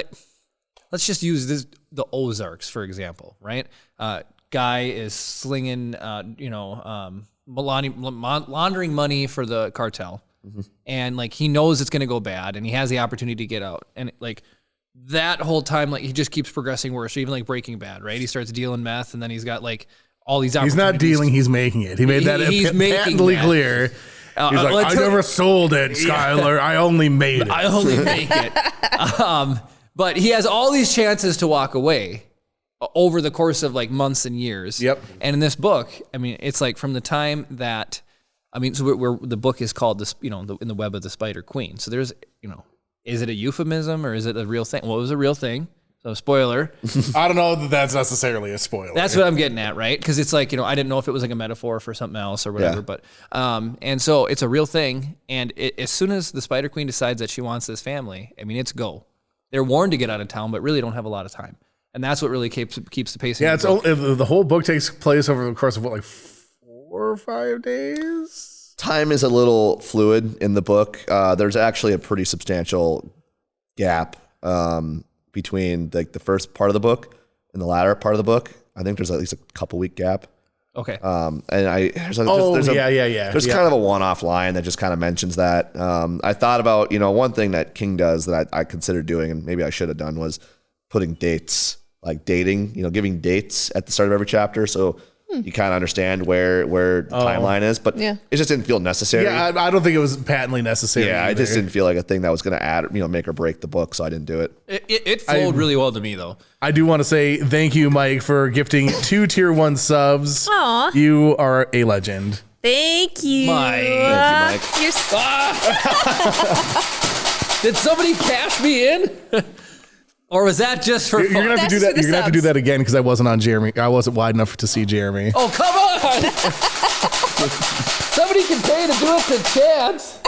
A: let's just use the Ozarks, for example, right? Guy is slinging, laundering money for the cartel. Mm-hmm. And he knows it's going to go bad and he has the opportunity to get out. And that whole time, he just keeps progressing worse. Even Breaking Bad, right? He starts dealing meth and then he's got all these opportunities.
D: He's not dealing, he's making it. He made that patently clear. He's I never sold it, Skylar. I only made it.
A: I only make it. But he has all these chances to walk away over the course of months and years.
D: Yep.
A: And in this book, it's from the time that, so the book is called this, in the Web of the Spider Queen. So there's, is it a euphemism or is it a real thing? Well, it was a real thing. So spoiler.
D: I don't know that that's necessarily a spoiler.
A: That's what I'm getting at, right? Because it's I didn't know if it was a metaphor for something else or whatever. Yeah. But and so it's a real thing. And as soon as the Spider Queen decides that she wants this family, it's go. They're warned to get out of town, but really don't have a lot of time. And that's what really keeps the pacing.
D: Yeah, the whole book takes place over the course of 4 or 5 days?
C: Time is a little fluid in the book. There's actually a pretty substantial gap between the first part of the book and the latter part of the book. I think there's at least a couple week gap.
A: Okay.
C: And there's kind of a one-off line that just kind of mentions that. I thought about, one thing that King does that I considered doing, and maybe I should have done, was putting dates, dating, giving dates at the start of every chapter. So you kind of understand where timeline is, but
B: Yeah.
C: it just didn't feel necessary.
D: Yeah, I don't think it was patently necessary.
C: Yeah, I
D: either.
C: just didn't feel like a thing that was going to add, make or break the book, so I didn't do it.
A: It flowed really well to me, though.
D: I do want to say thank you, Mike, for gifting 2 tier 1 subs.
B: Aw.
D: You are a legend.
B: Thank you.
A: Mike.
C: Thank you, Mike.
B: You're
A: Did somebody cash me in? Or was that just for
D: You're
A: fun?
D: gonna have to do
B: That's
D: that.
B: for the
D: You're gonna have to do
B: subs.
D: that again because I wasn't on Jeremy. I wasn't wide enough to see Jeremy.
A: Oh, come on! Somebody can pay to do it to Chance.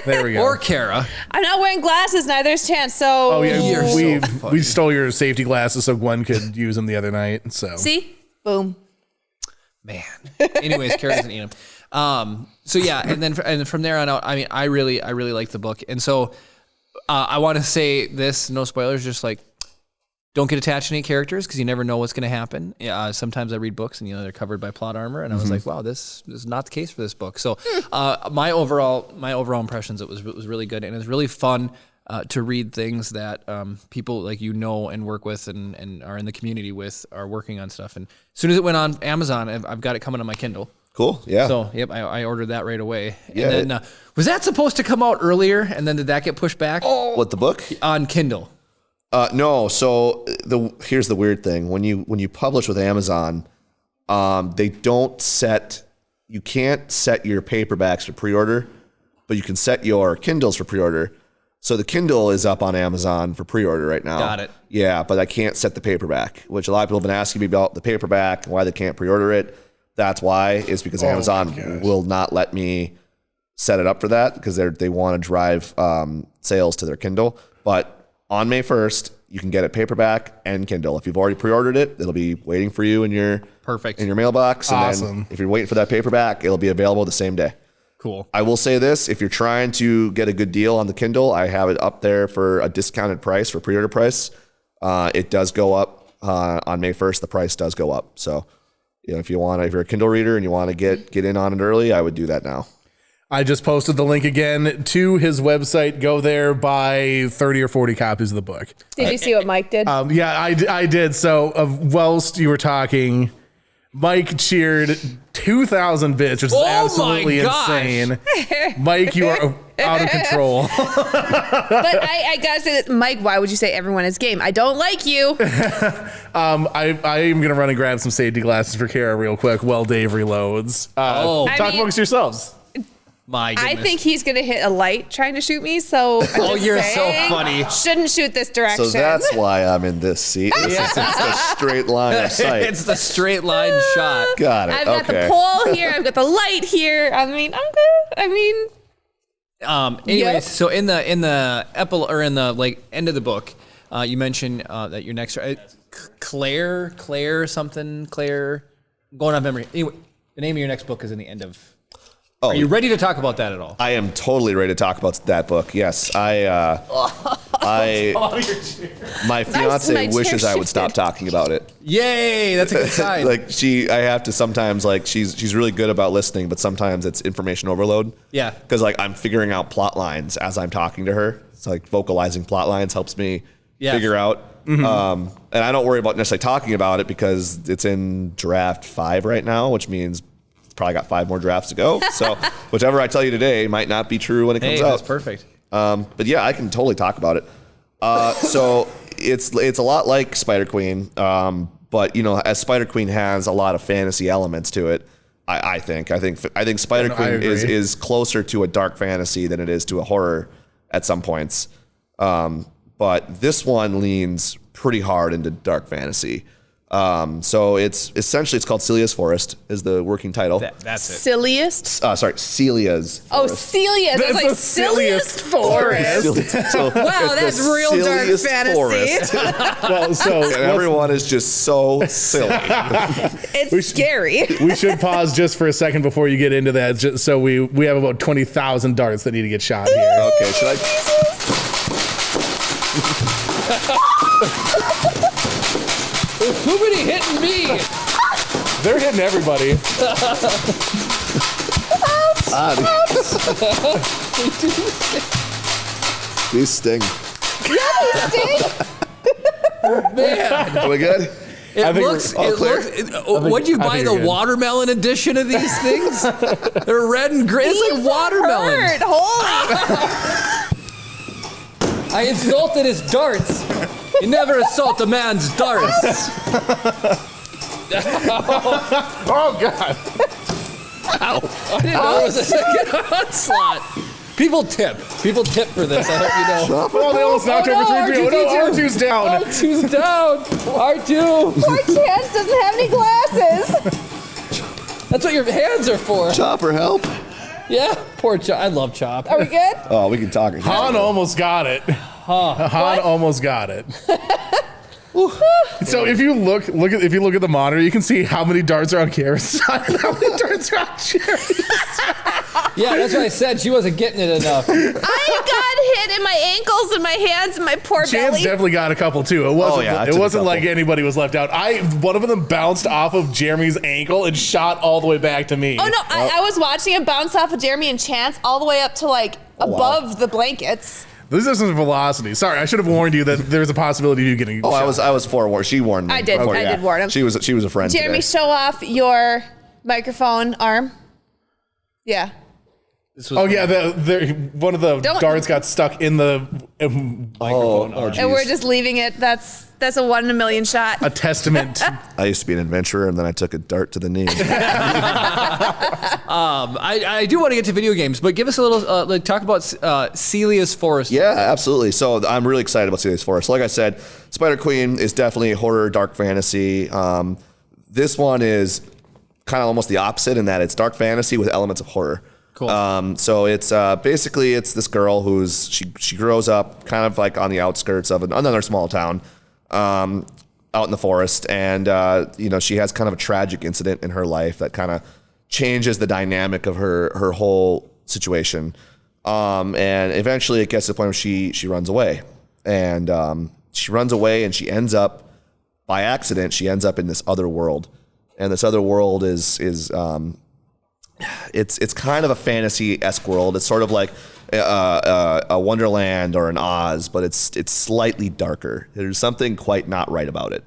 D: There we go.
A: Or Kara.
B: I'm not wearing glasses, neither is Chance, so.
D: Oh yeah,
A: You're
D: we
A: so funny.
D: we stole your safety glasses so Gwen could use them the other night. So
B: See? Boom.
A: Man. Anyways, Kara doesn't eat them. So yeah, and then from there on out, I mean, I really liked the book. And so I want to say this, no spoilers, just like, don't get attached to any characters because you never know what's going to happen. Sometimes I read books and they're covered by plot armor, and I was like, wow, this is not the case for this book. So my overall impressions, it was really good, and it was really fun to read things that people like and work with and are in the community with are working on stuff. And as soon as it went on Amazon, I've got it coming on my Kindle.
C: Cool. Yeah.
A: So yep, I ordered that right away.
C: Yeah,
A: And then was that supposed to come out earlier? And then did that get pushed back
C: What, the book?
A: on Kindle?
C: No. So here's the weird thing: when you publish with Amazon, they don't you can't set your paperbacks for pre-order, but you can set your Kindles for pre-order. So the Kindle is up on Amazon for pre-order right now.
A: Got it.
C: Yeah, but I can't set the paperback, which a lot of people have been asking me about the paperback and why they can't pre-order it. That's why, is because Amazon will not let me set it up for that because they want to drive sales to their Kindle. But on May 1st, you can get it paperback and Kindle. If you've already pre-ordered it, it'll be waiting for you in your mailbox. And
D: Awesome.
C: then if you're waiting for that paperback, it'll be available the same day.
A: Cool.
C: I will say this: if you're trying to get a good deal on the Kindle, I have it up there for a discounted price for pre-order price. It does go up on May 1st. The price does go up. So, if you're a Kindle reader and you want to get in on it early, I would do that now.
D: I just posted the link again to his website. Go there, buy 30 or 40 copies of the book.
B: Did you see what Mike did?
D: Yeah, I did. So whilst you were talking, Mike cheered 2,000 bits, which is absolutely
A: gosh.
D: insane. Mike, you are out of control.
B: But I gotta say that, Mike, why would you say everyone is game? I don't like you.
D: I am going to run and grab some safety glasses for Kara real quick while Dave reloads.
A: I
D: Talk
B: mean-
D: amongst yourselves.
A: My
B: I
A: goodness.
B: think he's gonna hit a light trying to shoot me, so
A: Oh, you're so funny.
B: Shouldn't shoot this direction.
C: So that's why I'm in this seat. It's the straight line of sight.
A: It's the straight line shot.
C: Got it.
B: I've got
C: Okay.
B: the pole here, I've got the light here. I mean, I'm good. I mean,
A: Anyways,
B: Yep.
A: so in the in the end of the book, you mentioned that your next Claire going off memory. Anyway, the name of your next book is in the end of. Are you ready to talk about that at all?
C: I am totally ready to talk about that book. Yes, my fiance
B: my chair
C: wishes I would stop
B: shifted.
C: talking about it.
A: Yay, that's a good sign.
C: I have to sometimes she's really good about listening, but sometimes it's information overload.
A: Yeah.
C: Because I'm figuring out plot lines as I'm talking to her. So vocalizing plot lines helps me figure out. Mm-hmm. And I don't worry about necessarily talking about it because it's in draft 5 right now, which means it's probably got 5 more drafts to go. So whichever I tell you today might not be true when it comes out.
A: That's perfect.
C: But yeah, I can totally talk about it. So it's a lot like Spider Queen, but as Spider Queen has a lot of fantasy elements to it. I think Spider Queen is closer to a dark fantasy than it is to a horror at some points. But this one leans pretty hard into dark fantasy. So it's called Celia's Forest is the working title.
A: That's it.
B: silliest.
C: Sorry, Celia's Forest.
B: Oh, Celia. That's
D: That's
B: like
D: the
B: silliest
D: silliest
B: forest.
C: So
B: Wow,
C: it's
B: that's
C: the
B: real dark
C: silliest
B: fantasy.
C: forest.
D: Well, so
C: And everyone is just so silly.
B: It's scary.
D: we should pause just for a second before you get into that. Just so we have about 20,000 darts that need to get shot here.
C: Okay, should I?
A: Too many hitting me.
D: They're hitting everybody.
C: These sting.
A: Man.
C: Are we good?
A: What'd you buy, the watermelon edition of these things? They're red and green. It's like watermelon.
B: Hurt. Holy.
A: I insulted his darts. You never assault a man's darts.
D: Oh God!
A: Ow. I didn't know it was a second onslaught. People tip for this. I hope you know.
D: Oh, they almost knocked over 3-3. Oh, no, R2's down.
A: R2's down. R2.
B: Poor Chance doesn't have any glasses.
A: That's what your hands are for.
C: Chopper, help.
A: Yeah, poor Chop. I love Chop.
B: Are we good?
C: Oh, we can talk.
D: Han almost got it. Han almost got it. So if you look at the monitor, you can see how many darts are on Kara's side and how many darts are on Jerry's.
A: Yeah, that's what I said. She wasn't getting it enough.
B: I got hit in my ankles and my hands and my poor
D: Chance
B: belly.
D: definitely got a couple too. It wasn't like anybody was left out. One of them bounced off of Jeremy's ankle and shot all the way back to me.
B: Oh no, I was watching it bounce off of Jeremy and Chance all the way up to like above the blankets.
D: This is some velocity. Sorry, I should have warned you that there's a possibility of you getting.
C: Oh,
D: shot.
C: I was forewarned. She warned me.
B: I did.
C: before,
B: I did warn him.
C: She was a friend.
B: Jeremy,
C: today.
B: show off your microphone arm. Yeah.
D: Oh yeah, one of the darts got stuck in the microphone.
B: And we're just leaving it. That's a 1 in a million shot.
D: A testament.
C: I used to be an adventurer, and then I took a dart to the knee.
A: I do want to get to video games, but give us a little talk about Celia's Forest.
C: Yeah, absolutely. So I'm really excited about Celia's Forest. Like I said, Spider Queen is definitely horror, dark fantasy. This one is kind of almost the opposite in that it's dark fantasy with elements of horror.
A: Cool.
C: So it's basically it's this girl who's she grows up kind of like on the outskirts of another small town, out in the forest, and she has kind of a tragic incident in her life that kind of changes the dynamic of her whole situation, and eventually it gets to the point where she runs away, and she ends up by accident in this other world, and this other world is it's kind of a fantasy-esque world. It's sort of like a Wonderland or an Oz, but it's slightly darker. There's something quite not right about it.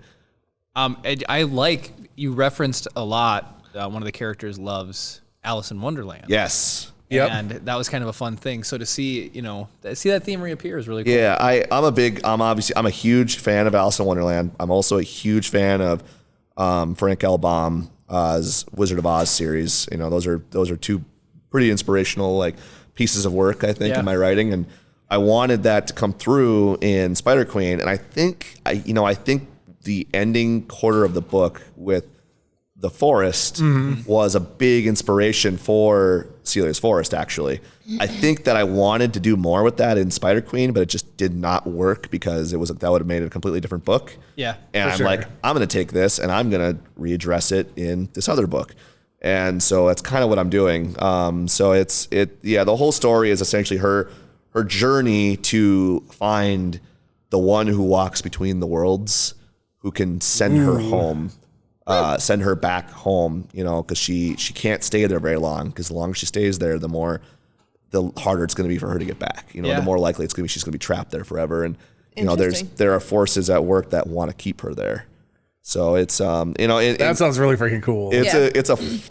A: I like you referenced a lot. One of the characters loves Alice in Wonderland.
C: Yes.
D: Yep.
A: And that was kind of a fun thing. So to see that theme reappear is really cool.
C: Yeah, I'm a huge fan of Alice in Wonderland. I'm also a huge fan of Frank L. Baum's Wizard of Oz series. Those are two pretty inspirational like pieces of work, I think, in my writing, and I wanted that to come through in Spider Queen, and I think the ending quarter of the book with the forest was a big inspiration for Celia's Forest, actually. I think that I wanted to do more with that in Spider Queen, but it just did not work because that would have made it a completely different book.
A: Yeah.
C: And I'm like, I'm going to take this and I'm going to readdress it in this other book. And so that's kind of what I'm doing. The whole story is essentially her journey to find the one who walks between the worlds, who can send her home. Send her back home, because she can't stay there very long. Because the longer she stays there, the harder it's going to be for her to get back. The more likely she's going to be trapped there forever. And there are forces at work that want to keep her there. So it's
D: that sounds really freaking cool.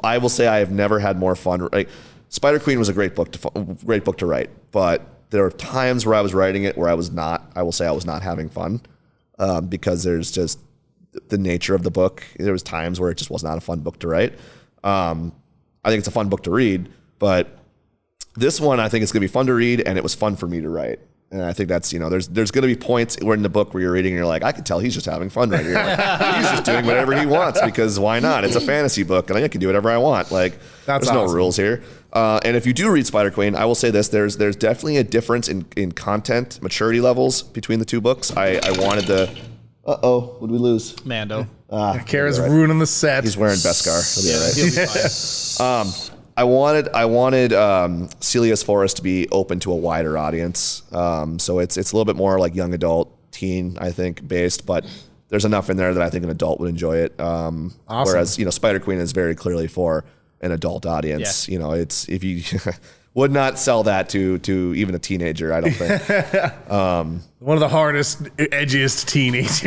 C: I will say I have never had more fun. Like, Spider Queen was a great book to write, but there are times where I was writing it where I was not having fun, because there's just the nature of the book. There was times where it just was not a fun book to write. I think it's a fun book to read, but this one I think it's gonna be fun to read, and it was fun for me to write. And I think that's there's gonna be points where in the book where you're reading and you're like, I can tell he's just having fun right here. Like, he's just doing whatever he wants, because why not? It's a fantasy book and I can do whatever I want. Like, there's no rules here. And if you do read Spider Queen, I will say this: there's definitely a difference in content maturity levels between the two books. I wanted to. What did we lose?
A: Mando.
D: Kara's ruining the set.
C: He's wearing Beskar. He'll be all right.
A: He'll be fine.
C: I wanted Celia's Forest to be open to a wider audience. So it's a little bit more like young adult, teen, I think, based, but there's enough in there that I think an adult would enjoy it.
D: Awesome.
C: Whereas, Spider Queen is very clearly for an adult audience.
A: Yeah.
C: It's if you would not sell that to even a teenager. I don't think.
D: One of the hardest, edgiest teenagers.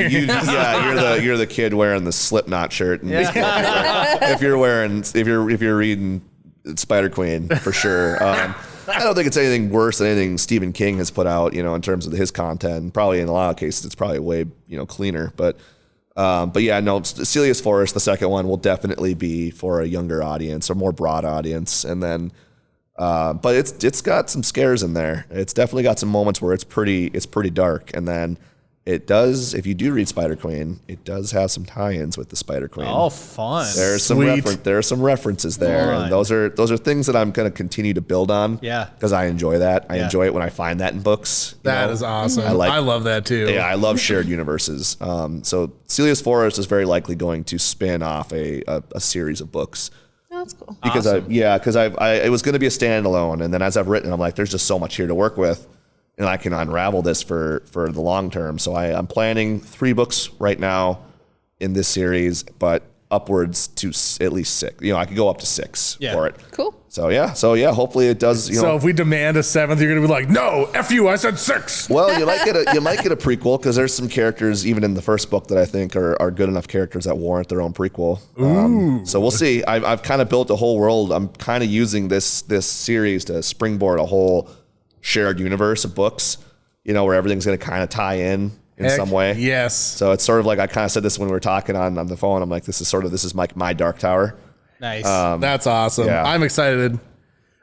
C: You're the kid wearing the Slipknot shirt, and if you're reading Spider Queen for sure. I don't think it's anything worse than anything Stephen King has put out, in terms of his content. Probably in a lot of cases, it's probably way cleaner. But yeah, no, Celia's Forest, the second one, will definitely be for a younger audience or more broad audience, and then. But it's got some scares in there. It's definitely got some moments where it's pretty dark, and then it does. If you do read Spider Queen, it does have some tie-ins with the Spider Queen.
A: Oh, fun!
C: There are some references there, and those are things that I'm going to continue to build on.
A: Yeah,
C: because I enjoy that. I enjoy it when I find that in books.
D: That is awesome. I love that too.
C: Yeah, I love shared universes. So Celia's Forest is very likely going to spin off a series of books.
B: That's cool.
C: Because
A: awesome.
C: it was going to be a standalone, and then as I've written, I'm like, there's just so much here to work with, and I can unravel this for the long term. So I'm planning 3 books right now in this series, but upwards to at least 6. I could go up to 6 for it.
B: Cool.
C: So yeah, hopefully it does.
D: So if we demand a 7th, you're gonna be like, no, F you, I said 6.
C: Well, you might get a prequel, because there's some characters even in the first book that I think are good enough characters that warrant their own prequel. So we'll see. I've kind of built a whole world. I'm kind of using this series to springboard a whole shared universe of books, where everything's gonna kind of tie in some way.
D: Yes.
C: So it's sort of like I kind of said this when we were talking on the phone. I'm like, this is my Dark Tower.
A: Nice.
D: That's awesome.
C: Yeah.
D: I'm excited.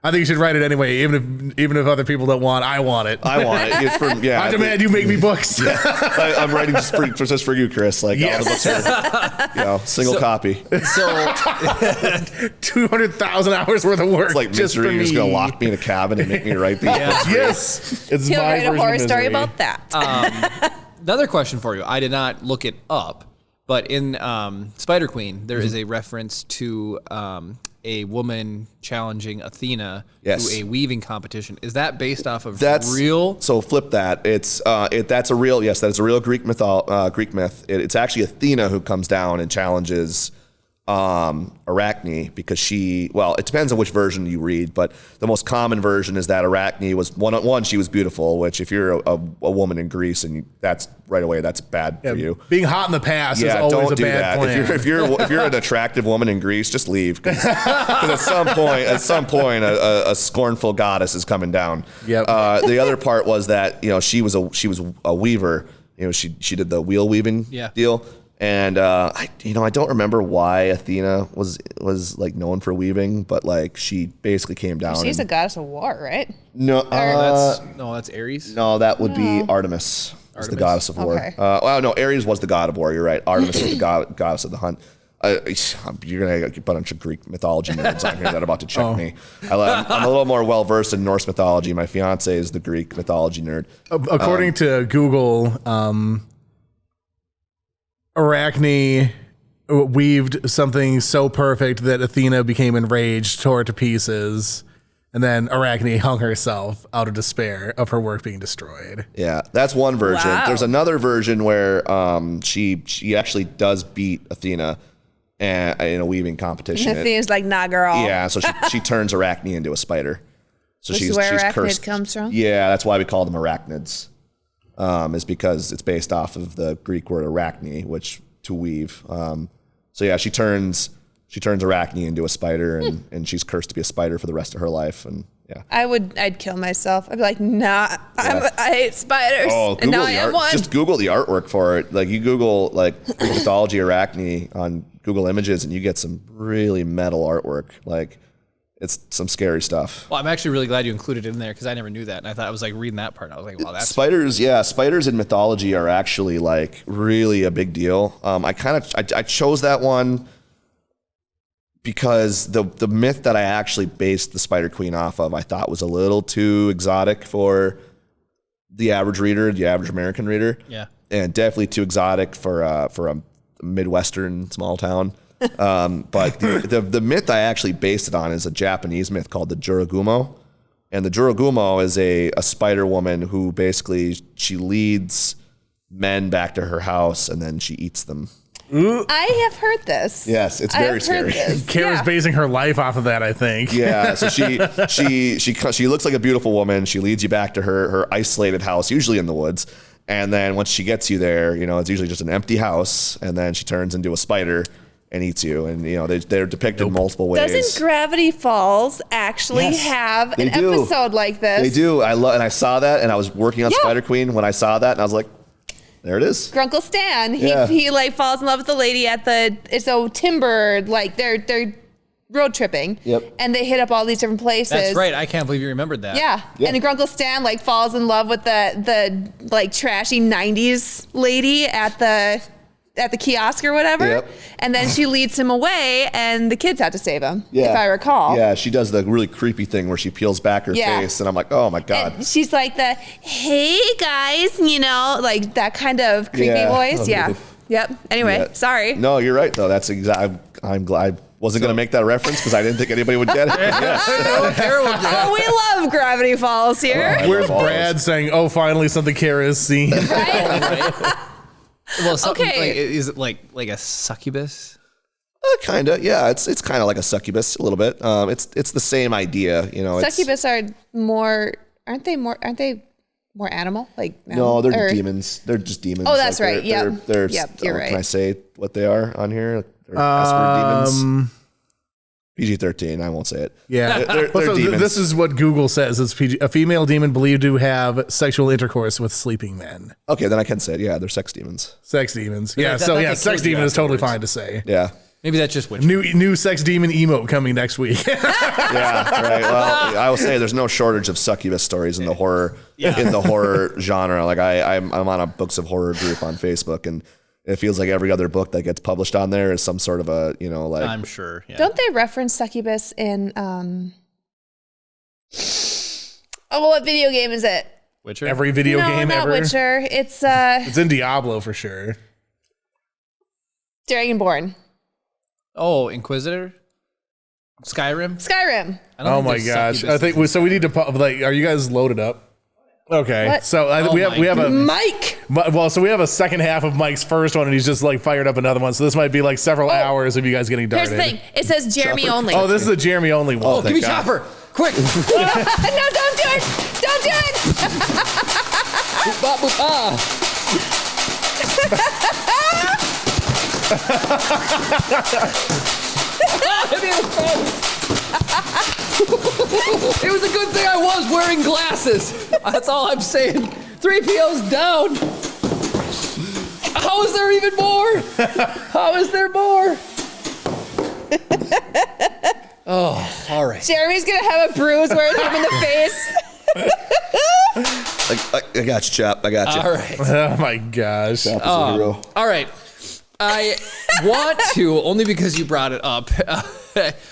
D: I think you should write it anyway, even if other people don't want. I want it.
C: I want it. It's
D: I demand you make me books.
C: I'm writing just for you, Chris. Like all the books are, single copy.
A: So
D: 200,000 hours worth of work.
C: It's like
D: just
C: Mystery.
D: for
C: You're just
D: me.
C: gonna lock me in a cabin and make me write these. books.
D: Yes, it's
B: He'll
D: my
B: write a
D: version
B: horror
D: of
B: story
D: Misery.
B: about that.
A: another question for you. I did not look it up, but in Spider Queen, there is a reference to a woman challenging Athena to a weaving competition. Is that based off of real?
C: So flip that. That's a real. Yes, that is a real Greek myth. It's actually Athena who comes down and challenges Arachne, because it depends on which version you read, but the most common version is that Arachne was one, she was beautiful, which if you're a woman in Greece, and that's right away, that's bad for you.
D: Being hot in the past is always
C: don't
D: a
C: do
D: bad
C: that.
D: plan.
C: If you're an attractive woman in Greece, just leave, because at some point a scornful goddess is coming down.
D: Yep.
C: The other part was that she was a weaver. She did the wheel weaving deal. And I don't remember why Athena was like known for weaving, but like she basically came down.
B: She's a goddess of war, right?
C: No,
A: that's Ares.
C: no, that would be Artemis. Is the goddess of war.
B: Okay.
C: No, Ares was the god of war. You're right. Artemis was the goddess of the hunt. You're gonna get a bunch of Greek mythology nerds on here that are about to check me. I'm a little more well versed in Norse mythology. My fiance is the Greek mythology nerd.
D: According to Google, Arachne weaved something so perfect that Athena became enraged, tore it to pieces, and then Arachne hung herself out of despair of her work being destroyed.
C: Yeah, that's one version.
B: Wow.
C: There's another version where she actually does beat Athena in a weaving competition.
B: And Athena's like, nah, girl.
C: Yeah, so she turns Arachne into a spider. So
B: This is
C: she's
B: where arachnid
C: cursed.
B: comes from?
C: Yeah, that's why we call them arachnids. Is because it's based off of the Greek word arachne, which to weave. So yeah, she turns Arachne into a spider, and she's cursed to be a spider for the rest of her life. And yeah,
B: I'd kill myself. I'd be like, nah, I hate spiders.
C: oh,
B: and now
C: Google
B: I
C: the
B: am
C: art.
B: one.
C: Just Google the artwork for it. Like you Google like Greek mythology Arachne on Google Images, and you get some really metal artwork. Like it's some scary stuff.
A: Well, I'm actually really glad you included it in there because I never knew that, and I thought I was like reading that part. And I was like, wow, that's
C: Spiders. Yeah, spiders in mythology are actually like really a big deal. I chose that one because the myth that I actually based the Spider Queen off of, I thought was a little too exotic for the average reader, the average American reader.
A: Yeah.
C: And definitely too exotic for a Midwestern small town. But the myth I actually based it on is a Japanese myth called the Juragumo. And the Juragumo is a spider woman who basically she leads men back to her house and then she eats them.
B: I have heard this.
C: Yes, it's
B: I
C: very
B: have heard
C: scary.
B: this.
D: Kara's
B: Yeah.
D: basing her life off of that, I think.
C: Yeah, so she looks like a beautiful woman. She leads you back to her isolated house, usually in the woods. And then once she gets you there, it's usually just an empty house. And then she turns into a spider and eats you. And they're depicted in multiple ways.
B: Doesn't Gravity Falls actually
C: Yes,
B: have
C: they
B: an
C: do.
B: episode like this?
C: They do. And I saw that, and I was working on
B: Yeah.
C: Spider Queen when I saw that, and I was like, there it is.
B: Grunkle Stan,
C: Yeah.
B: he like falls in love with the lady at it's a timber, like they're road tripping.
C: Yep.
B: And they hit up all these different places.
A: That's right. I can't believe you remembered that.
B: Yeah.
C: Yeah.
B: And Grunkle Stan like falls in love with the like trashy 90s lady at the kiosk or whatever.
C: Yep.
B: And then she leads him away and the kids have to save him,
C: Yeah.
B: if I recall.
C: Yeah, she does the really creepy thing where she peels back her
B: Yeah.
C: face, and I'm like, oh my God.
B: And she's like hey guys, like that kind of creepy
C: Yeah.
B: voice. Yeah. Yep. Anyway,
C: Yeah.
B: sorry.
C: No, you're right, though. That's exactly. I'm glad. I wasn't going to make that reference because I didn't think anybody would get it. Yes.
B: Oh, we love Gravity Falls here.
D: Where's Brad saying, oh, finally something Kara has seen?
B: Right?
A: Well, something
B: Okay.
A: like, is it like a succubus?
C: Kind of. Yeah, it's kind of like a succubus a little bit. It's the same idea. It's,
B: Succubus are aren't they more animal? Like
C: No, they're
B: or-
C: demons. They're just demons.
B: Oh, that's right.
C: They're,
B: Yep.
C: they're,
B: Yep, you're right.
C: Can I say what they are on here? They're S-word demons. PG-13. I won't say it.
D: Yeah.
C: They're
D: So
C: demons.
D: this is what Google says. It's PG, a female demon believed to have sexual intercourse with sleeping men.
C: Okay, then I can say it. Yeah, they're sex demons.
D: Sex demons. Yeah.
A: that-
D: So
A: that
D: yeah,
A: gets
D: sex
A: killed you
D: demon is totally
A: afterwards.
D: fine to say.
C: Yeah.
A: Maybe that's just witch.
D: New sex demon emote coming next week.
C: Yeah, right. Well, I will say there's no shortage of succubus stories in the horror genre. Like I'm on a books of horror group on Facebook, and it feels like every other book that gets published on there is some sort of a like
A: I'm sure. Yeah.
B: Don't they reference succubus in oh, what video game is it?
A: Witcher.
D: Every video
B: no,
D: game
B: not
D: ever.
B: Witcher. It's
D: It's in Diablo for sure.
B: Dragonborn.
A: Oh, Inquisitor. Skyrim.
B: Skyrim.
A: I don't
D: Oh
A: think
D: my
A: there's
D: gosh!
A: succubus.
D: I think so. We need to are you guys loaded up? Okay,
B: What?
D: so
A: Oh
D: we have a
B: Mike.
D: so we have a second half of Mike's first one, and he's just like fired up another one. So this might be like several hours of you guys getting
B: Here's
D: darted.
B: the thing. It says Jeremy
C: Chopper.
B: only.
D: Oh, this is a Jeremy only one.
C: Oh,
A: Give me
C: thank God.
A: Chopper, quick.
B: No, don't do it. Don't do it.
A: Boop, bop, boop, ah. Hit me in the face. It was a good thing I was wearing glasses. That's all I'm saying. 3PO's down. How is there even more? How is there more? Oh, all right.
B: Jeremy's gonna have a bruise where it hit him in the face.
C: I got you, Chop. I got you.
A: All right.
D: Oh my gosh!
C: Chop is a hero.
A: All right. I want to, only because you brought it up.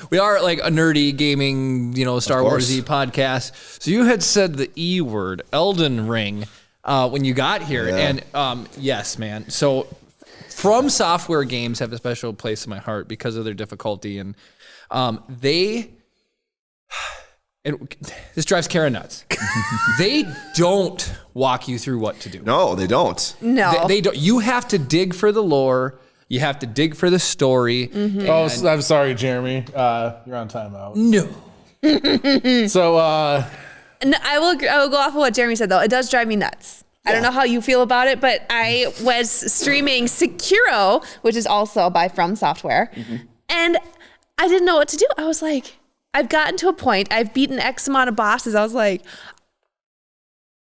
A: We are like a nerdy gaming, Star
C: course.
A: Warsy podcast. So you had said the E word, Elden Ring, when you got here.
C: Yeah.
A: And yes, man. So From Software games have a special place in my heart because of their difficulty. And this drives Kara nuts. They don't walk you through what to do.
C: No, they don't.
B: No.
A: They don't. You have to dig for the lore. You have to dig for the story.
B: Mm-hmm.
D: Oh, I'm sorry, Jeremy. You're on timeout.
A: No.
D: So
B: No, I will go off of what Jeremy said, though. It does drive me nuts. I don't know how you feel about it, but I was streaming Sekiro, which is also by From Software, and I didn't know what to do. I was like, I've gotten to a point, I've beaten X amount of bosses. I was like,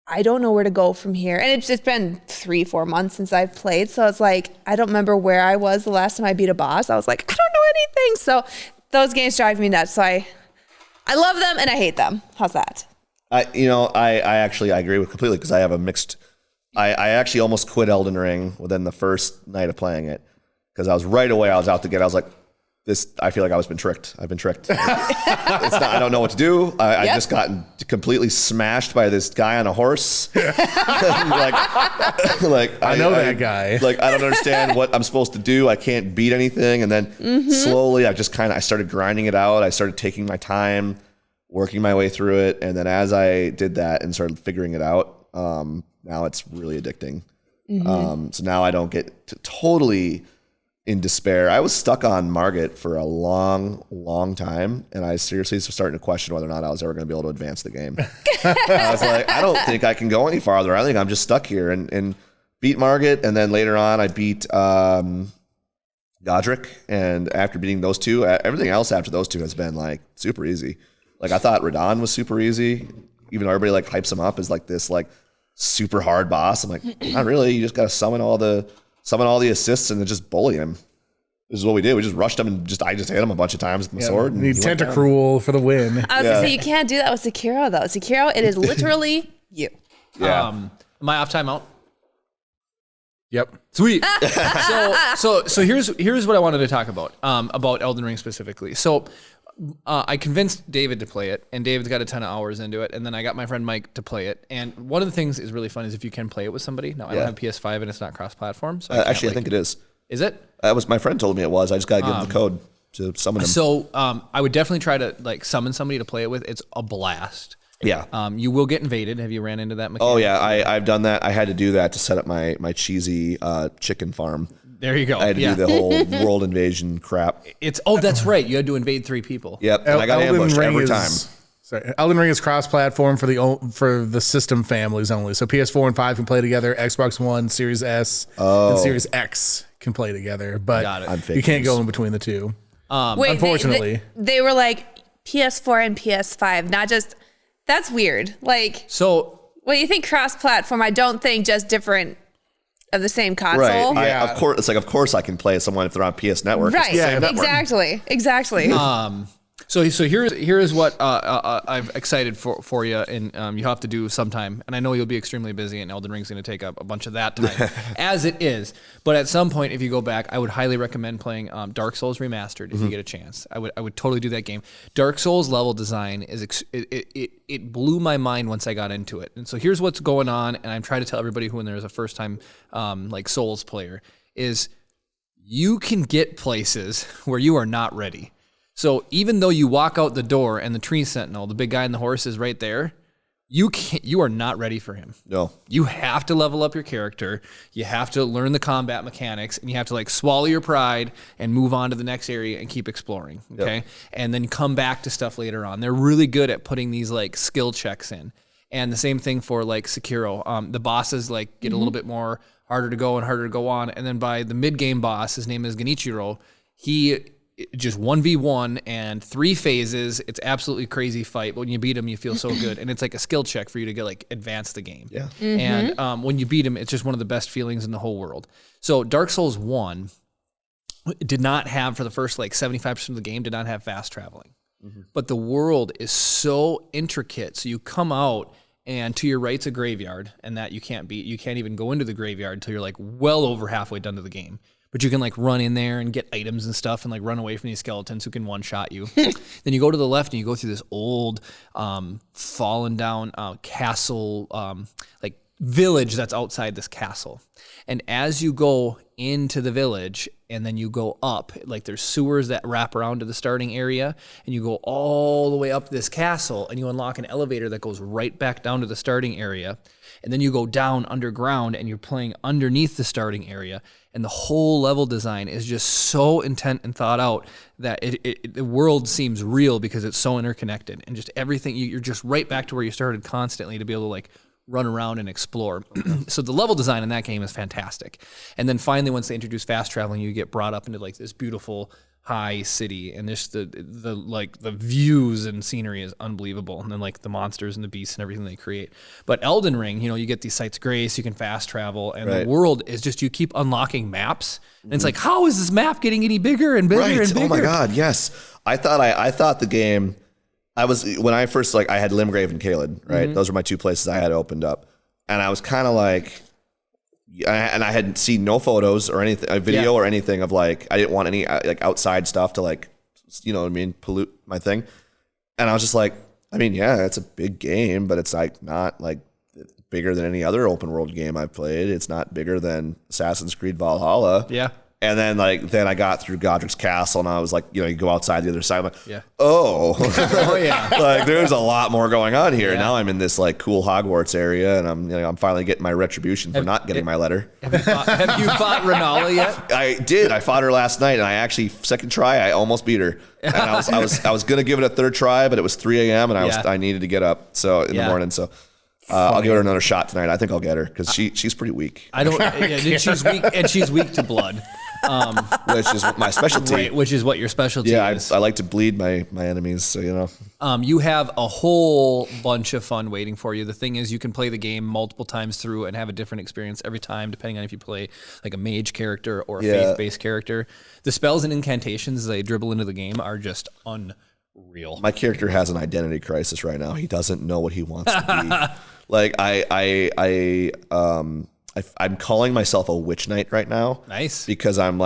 B: I don't know where to go from here. And it's been 3-4 months since I've played, so it's like, I don't remember where I was the last time I beat a boss. I was like, I don't know anything. So those games drive me nuts. So I love them and I hate them. How's that?
C: I actually agree with completely because I have a mixed. I actually almost quit Elden Ring within the first night of playing it because I was out to get. I was like, this. I feel like I've been tricked. It's not. I don't know what to do. I just gotten completely smashed by this guy on a horse. like
D: I know that guy.
C: Like I don't understand what I'm supposed to do. I can't beat anything. And then slowly, I started grinding it out. I started taking my time, working my way through it, and then as I did that and started figuring it out, now it's really addicting. So now I don't get totally in despair. I was stuck on Margit for a long time, and I seriously was starting to question whether or not I was ever going to be able to advance the game. I was like, I don't think I can go any farther. I think I'm just stuck here, and beat Margit, and then later on I beat Godric, and after beating those two, everything else after those two has been like super easy. Like I thought Radahn was super easy, even though everybody like hypes him up as like this like super hard boss. I'm like, not really. You just got to summon all the assists and then just bully him. This is what we did. We just rushed him and I just hit him a bunch of times with my sword. And
D: need Tentacruel for the win.
B: I was gonna say you can't do that with Sekiro though. Sekiro, it is literally you.
C: Yeah.
A: Am I off timeout?
D: Yep.
A: Sweet. So here's what I wanted to talk about Elden Ring specifically. So I convinced David to play it, and David's got a ton of hours into it, and then I got my friend Mike to play it. And one of the things is really fun is if you can play it with somebody. Now I don't have PS5 and it's not cross-platform, so
C: I think it is.
A: Is it?
C: That was my friend told me it was. I just got to give him the code to summon him.
A: So I would definitely try to like summon somebody to play it with. It's a blast.
C: Yeah.
A: You will get invaded. Have you ran into that mechanic?
C: Oh yeah, I've done that. I had to do that to set up my cheesy chicken farm.
A: There you go.
C: I had to do the whole world invasion crap.
A: That's right. You had to invade 3 people.
C: Yep. And I got ambushed every time.
D: Elden Ring is cross-platform for the system families only. So PS4 and 5 can play together. Xbox One, Series S, and Series X can play together. But you can't go in between the two.
B: Wait,
D: unfortunately,
B: they were like PS4 and PS5, not just. That's weird. Like,
A: so
B: when you think cross-platform, I don't think just different of the same console.
C: Right. Of course, it's like of course I can play someone if they're on PS Network.
B: Right. Exactly.
A: So here's what I'm excited for you, and you have to do sometime. And I know you'll be extremely busy, and Elden Ring's going to take up a bunch of that time, as it is. But at some point, if you go back, I would highly recommend playing Dark Souls Remastered if you get a chance. I would totally do that game. Dark Souls level design it blew my mind once I got into it. And so here's what's going on, and I'm trying to tell everybody who, when there's a first time like Souls player, is you can get places where you are not ready. So even though you walk out the door and the tree sentinel, the big guy on the horse is right there, you are not ready for him.
C: No.
A: You have to level up your character. You have to learn the combat mechanics, and you have to like swallow your pride and move on to the next area and keep exploring. Okay. Yep. And then come back to stuff later on. They're really good at putting these like skill checks in. And the same thing for like Sekiro. The bosses like get a little bit more harder to go and harder to go on. And then by the mid-game boss, his name is Genichiro, he just 1v1 and 3 phases. It's absolutely crazy fight. But when you beat him, you feel so good. And it's like a skill check for you to get like advance the game.
C: Yeah.
A: And when you beat him, it's just one of the best feelings in the whole world. So Dark Souls 1 did not have, for the first like 75% of the game, did not have fast traveling. But the world is so intricate. So you come out, and to your right's a graveyard, and that you can't beat. You can't even go into the graveyard until you're like well over halfway done to the game. But you can like run in there and get items and stuff and like run away from these skeletons who can one-shot you. Then you go to the left and you go through this old fallen down castle, like village that's outside this castle. And as you go into the village and then you go up, like there's sewers that wrap around to the starting area, and you go all the way up this castle and you unlock an elevator that goes right back down to the starting area. And then you go down underground and you're playing underneath the starting area. And the whole level design is just so intent and thought out that the world seems real because it's so interconnected. And just everything, you're just right back to where you started constantly to be able to like run around and explore. So the level design in that game is fantastic. And then finally, once they introduce fast traveling, you get brought up into like this beautiful high city, and just the views and scenery is unbelievable, and then like the monsters and the beasts and everything they create. But Elden Ring, you get these sites grace, you can fast travel, and the world is just, you keep unlocking maps, and it's like, how is this map getting any bigger and bigger and bigger?
C: Oh my god, yes. I thought the game, when I first, like, I had Limgrave and Caelid, right? Those were my 2 places I had opened up, and I was kind of like, and I had seen no photos or anything, a video or anything of like, I didn't want any like outside stuff to like, pollute my thing. And I was just like, it's a big game, but it's like not like bigger than any other open world game I've played. It's not bigger than Assassin's Creed Valhalla.
A: Yeah.
C: And then then I got through Godric's Castle, and I was like, you go outside the other side. I'm like,
A: Yeah.
C: oh,
A: Oh yeah.
C: like there's a lot more going on here. Now I'm in this cool Hogwarts area, and I'm finally getting my retribution for not getting my letter.
A: Have you fought Renala yet?
C: I did. I fought her last night, and I actually second try I almost beat her. And I was gonna give it a third try, but it was 3 a.m. and I needed to get up in the morning. So I'll give her another shot tonight. I think I'll get her because she's pretty weak.
A: I don't. Yeah, she's weak to blood.
C: Which is my specialty.
A: Right, which is what your specialty is.
C: I like to bleed my enemies, so
A: You have a whole bunch of fun waiting for you. The thing is, you can play the game multiple times through and have a different experience every time, depending on if you play like a mage character or a faith-based character. The spells and incantations as they dribble into the game are just unreal.
C: My character has an identity crisis right now. He doesn't know what he wants to be. I'm calling myself a witch knight right now.
A: Nice.
C: Because I'm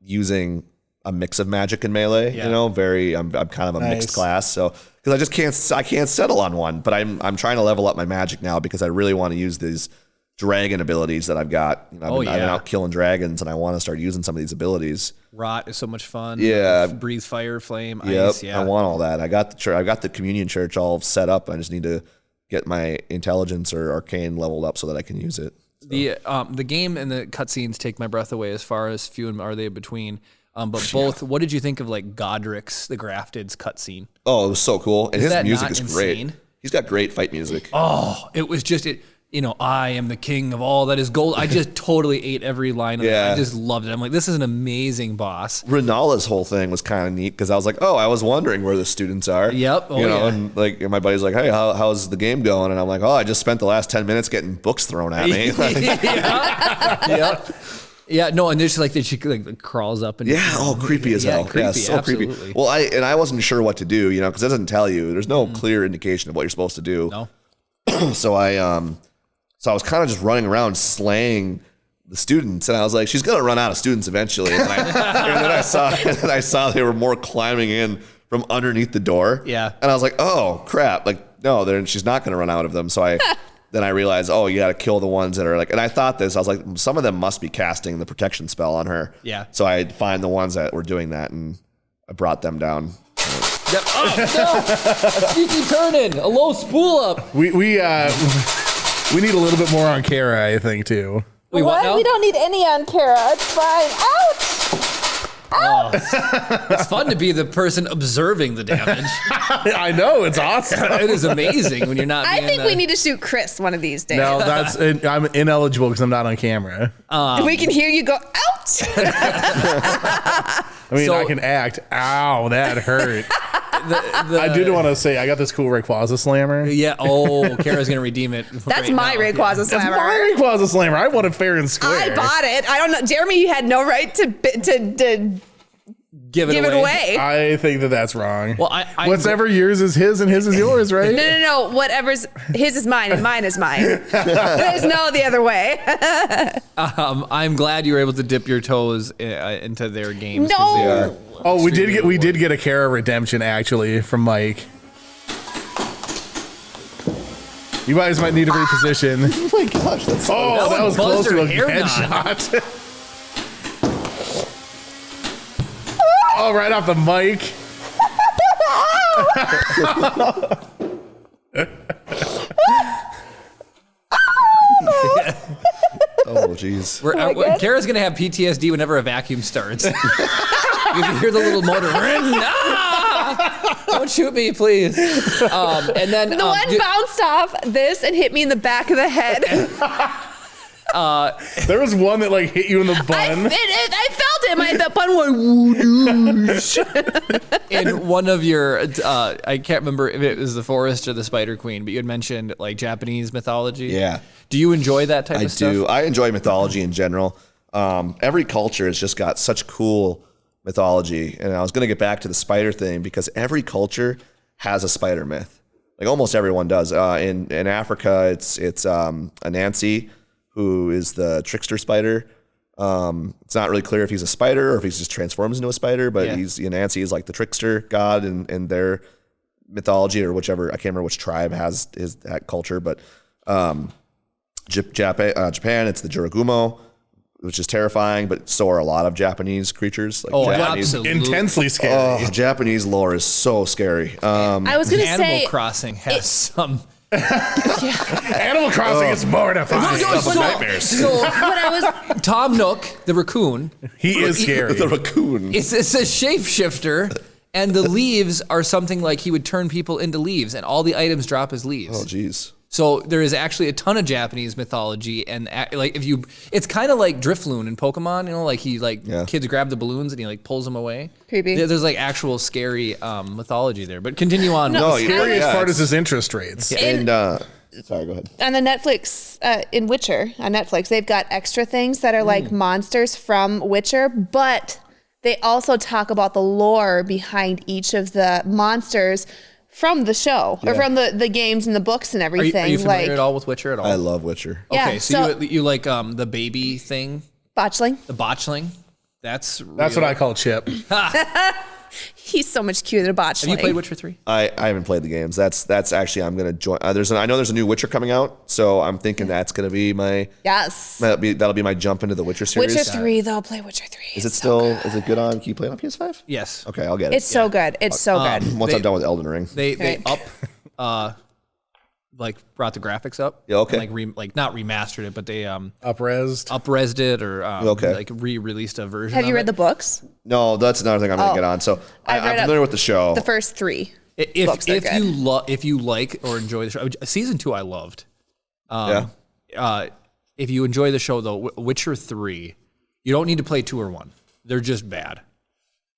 C: using a mix of magic and melee.
A: Yeah.
C: I'm kind of a mixed class. So because I can't settle on one. But I'm trying to level up my magic now because I really want to use these dragon abilities that I've got. I've been out killing dragons, and I want to start using some of these abilities.
A: Rot is so much fun.
C: Yeah.
A: Breathe fire, flame,
C: Yep.
A: ice. Yeah.
C: I want all that. I got the communion church all set up. I just need to get my intelligence or arcane leveled up so that I can use it. So.
A: The game and the cutscenes take my breath away as far as few and are they between. But both, what did you think of Godric's, the Grafted's cutscene?
C: Oh, it was so cool. And his
A: that
C: music
A: not
C: is
A: insane?
C: great. He's got great fight music.
A: Oh, it was just I am the king of all that is gold. I just totally ate every line of it. I just loved it. I'm like, this is an amazing boss.
C: Renala's whole thing was kind of neat because I was like, oh, I was wondering where the students are.
A: Yep. Oh,
C: and my buddy's like, hey, how's the game going? And I'm like, oh, I just spent the last 10 minutes getting books thrown at me.
A: Yep. Yeah, no, and there's she crawls up and
C: creepy as hell.
A: Creepy,
C: so
A: absolutely.
C: creepy. Well, I wasn't sure what to do, because it doesn't tell you. There's no clear indication of what you're supposed to do.
A: No.
C: So I was kind of just running around slaying the students, and I was like, she's gonna run out of students eventually. And then I saw they were more climbing in from underneath the door.
A: Yeah.
C: And I was like, oh crap! No, she's not gonna run out of them. So then I realized, oh, you got to kill the ones that are and I thought this. I was like, some of them must be casting the protection spell on her.
A: Yeah.
C: So I'd find the ones that were doing that, and I brought them down.
A: Yep. Oh no! A sneaky turn in, a low spool up.
D: We need a little bit more on Kara, I think, too.
A: Wait, what now?
B: We don't need any on Kara. It's fine. Ouch!
A: Oh, it's fun to be the person observing the damage.
D: I know, it's awesome.
A: It is amazing when you're not.
B: I think we need to shoot Chris one of these days.
D: No, I'm ineligible because I'm not on camera.
B: We can hear you go, ouch!
D: I mean, I can act. Ow, that hurt. I do want to say, I got this cool Rayquaza Slammer.
A: Yeah. Oh, Kara's gonna redeem it.
B: That's my Rayquaza Slammer.
D: That's my Rayquaza Slammer. I want it fair and square.
B: I bought it. I don't know. Jeremy had no right to
A: Give it away.
D: I think that's wrong.
A: Well,
D: whatever yours is his and his is yours, right?
B: No. Whatever's his is mine and mine is mine. There's no the other way.
A: I'm glad you were able to dip your toes into their games.
B: No.
D: Oh, we did get a Kara redemption actually from Mike. You guys might need to reposition.
C: Oh my gosh, that's
D: that was close to a headshot. Oh, right off the mic.
C: Oh, jeez.
A: Kara's gonna have PTSD whenever a vacuum starts. You can hear the little motor. Don't shoot me, please. And then
B: The one bounced off this and hit me in the back of the head.
D: There was one that hit you in the bun.
B: I felt it. My bun went.
A: in one of your, I can't remember if it was the Forest or the Spider Queen, but you had mentioned Japanese mythology.
C: Yeah.
A: Do you enjoy that type of stuff?
C: I do. I enjoy mythology in general. Every culture has just got such cool mythology, and I was going to get back to the spider thing because every culture has a spider myth. Almost everyone does. In Africa, it's Anansi, who is the trickster spider. It's not really clear if he's a spider or if he just transforms into a spider, but Anansi is the trickster god in their mythology or whichever. I can't remember which tribe has that culture, but Japan, it's the Jiragumo which is terrifying, but so are a lot of Japanese creatures. Like
A: Oh,
C: Japanese,
A: absolutely.
D: Intensely scary.
C: Japanese lore is so scary.
B: I was going to
A: Animal
B: say,
A: Crossing has some.
D: Animal Crossing is mortifying.
C: Stuff with nightmares.
A: So what I was Tom Nook, the raccoon.
D: He is scary.
C: The raccoon.
A: It's a shapeshifter, and the leaves are something like he would turn people into leaves, and all the items drop as leaves.
C: Oh, jeez.
A: So there is actually a ton of Japanese mythology, and like it's kind of like Drifloon in Pokemon. You know, like kids grab the balloons and he like pulls them away.
B: Creepy.
A: There's like actual scary mythology there. But continue on.
B: No,
A: with-
D: Scariest
C: yeah,
D: part
C: it's-
D: is his interest rates.
C: And sorry, go ahead.
B: on the Netflix, in Witcher, on Netflix, they've got extra things that are like monsters from Witcher, but they also talk about the lore behind each of the monsters from the show or from the games and the books and
A: Are
B: everything.
A: you familiar
B: like
A: at all with Witcher at all?
C: I love Witcher.
B: Yeah,
A: Okay, so,
B: so-
A: you like the baby thing,
B: Botchling.
A: the botchling. That's
D: That's
A: real.
D: what I call Chip.
B: He's so much cuter than Botchling.
A: Have you played Witcher 3?
C: I haven't played the games. That's actually I'm gonna join. I know there's a new Witcher coming out, so I'm thinking that's gonna be my
B: Yes.
C: that'll be my jump into the Witcher series.
B: Witcher 3, though. Play Witcher 3.
C: Is it still? Is it good on? Can you play it on PS5?
A: Yes.
C: Okay, I'll get it.
B: It's so good. It's so good.
C: Once
A: they-
C: I'm done with Elden Ring.
A: They
B: Right.
A: up like brought the graphics up.
C: Yeah, okay.
A: Like not remastered it, but they
D: Upresed.
A: upresed it or
C: Okay.
A: like re-released a version.
B: Have you
A: of
B: read
A: it.
B: the books?
C: No, that's another thing I'm gonna get on. So
B: I've
C: I'm
B: read
C: familiar with the show.
B: The first 3.
A: If
B: books are
A: if
B: good.
A: if you like or enjoy the show, season 2 I loved.
C: Yeah.
A: If you enjoy the show though, Witcher 3, you don't need to play 2 or 1. They're just bad.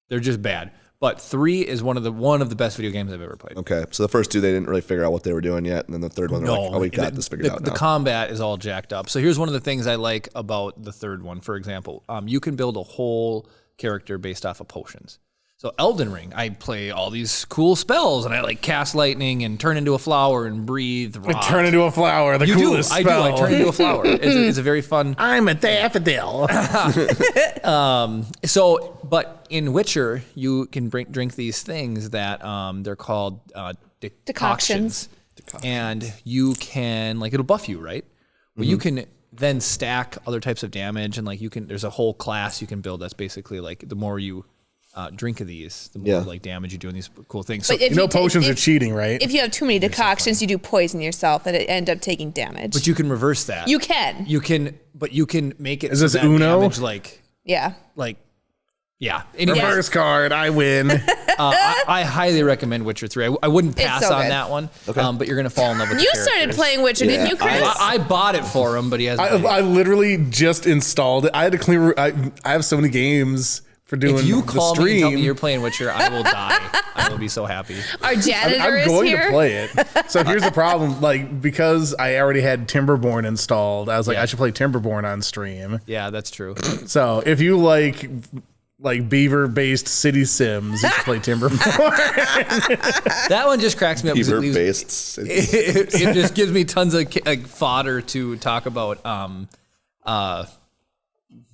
A: They're just bad. But 3 is one of the best video games I've ever played.
C: Okay, so the first two they didn't really figure out what they were doing yet, and then the third one they're like, oh, we got this figured out
A: The
C: now.
A: combat is all jacked up. So here's one of the things I like about the third one. For example, you can build a whole character based off of potions. So Elden Ring, I play all these cool spells, and I like cast lightning and turn into a flower and breathe rock.
D: Turn into a flower. The
A: You
D: coolest
A: do. I
D: spell.
A: do. I turn into a flower. It's a very fun.
D: I'm a daffodil.
A: So, but in Witcher, you can drink these things that they're called decoctions. And you can, like, it'll buff you, right? Well, you can then stack other types of damage, and like there's a whole class you can build that's basically like the more you drink of these, the more like damage you do in these cool things. So,
B: But if
D: You know
B: ta-
D: potions
B: if-
D: are cheating, right?
B: If you have too many decoctions, you do poison yourself and it end up taking damage.
A: but you can reverse that.
B: You can.
A: But you can make it.
D: Is
A: so
D: this
A: that
D: Uno?
A: damage, yeah. Anyway,
D: Reverse card. I win.
A: I highly recommend Witcher 3. I wouldn't
B: It's
A: pass
B: so
A: on
B: good.
A: that one, but you're gonna fall in love with
B: You
A: the
B: started
A: characters.
B: playing Witcher, didn't you, Chris?
A: I bought it for him, but he hasn't. played it.
D: I literally just installed it. I had to clear. I have so many games for doing
A: If you
D: the
A: call me and tell
D: stream.
A: me you're playing Witcher, I will die. I will be so happy.
B: Our janitor
D: I'm
B: is
D: going
B: here.
D: to play it. So here's the problem. Like, because I already had Timberborn installed, I was like, I should play Timberborn on stream.
A: Yeah, that's true.
D: So if you like beaver-based city sims, you should play Timberborn.
A: That one just cracks me up. 'cause it leaves-
C: Beaver-based.
A: it just gives me tons of fodder to talk about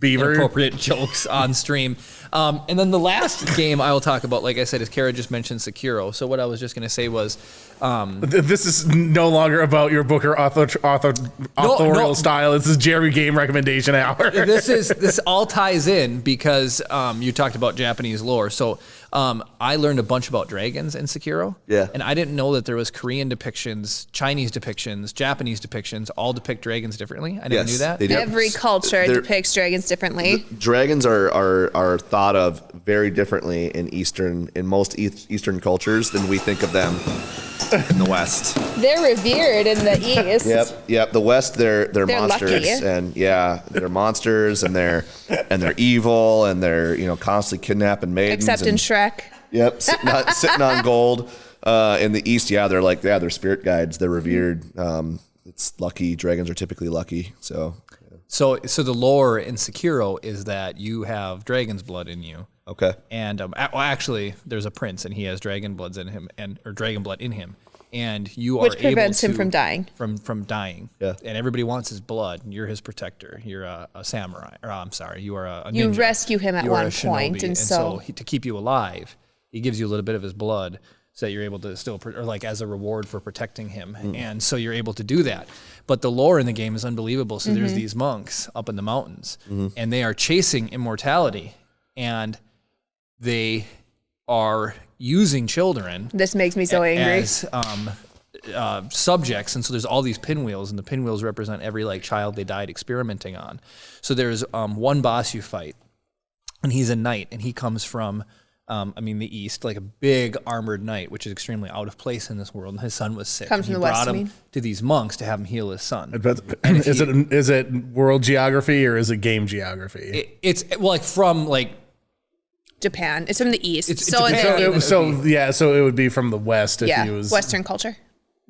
D: Beaver.
A: inappropriate jokes on stream. And then the last game I will talk about, like I said, is Kara just mentioned Sekiro. So what I was just going to say was,
D: This is no longer about your Booker authorial style. This is Jerry Game Recommendation Hour.
A: this all ties in because you talked about Japanese lore. So I learned a bunch about dragons in Sekiro.
C: Yeah.
A: And I didn't know that there was Korean depictions, Chinese depictions, Japanese depictions, all depict dragons differently. I never knew that.
C: they do.
B: Every culture
C: They're-
B: depicts dragons differently.
C: Dragons are thought of very differently in most Eastern cultures than we think of them in the West.
B: They're revered in the East.
C: Yep. The West, they're monsters,
B: lucky.
C: and they're monsters, and they're evil, and they're constantly kidnapping maidens.
B: Except in
C: and,
B: Shrek.
C: Yep, sitting on gold. In the East, they're spirit guides. They're revered. It's lucky. Dragons are typically lucky. So
A: the lore in Sekiro is that you have dragon's blood in you.
C: okay.
A: And actually, there's a prince, and he has dragon blood in him, or dragon blood in him, and you are
B: Which prevents
A: able
B: him from dying.
A: From dying.
C: Yeah.
A: And everybody wants his blood. And you're his protector. You're a samurai, or I'm sorry, you are a ninja.
B: You rescue him at
A: You are
B: one
A: a
B: point,
A: shinobi,
B: and so
A: to keep you alive, he gives you a little bit of his blood, so that you're able to still, or like as a reward for protecting him. And so you're able to do that. But the lore in the game is unbelievable. So there's these monks up in the mountains, and they are chasing immortality, and they are using children.
B: This makes me so angry.
A: As subjects, and so there's all these pinwheels, and the pinwheels represent every like child they died experimenting on. So there's one boss you fight, and he's a knight, and he comes from the east, like a big armored knight, which is extremely out of place in this world. And his son was sick.
B: Comes
A: and
B: from the west,
A: brought
B: you
A: him
B: mean?
A: to these monks to have him heal his son.
D: Is it world geography or is it game geography?
A: It's like from like
B: Japan. It's from the east.
A: It's
B: so
A: Japan.
D: So it would be from the west if he was
B: Western culture.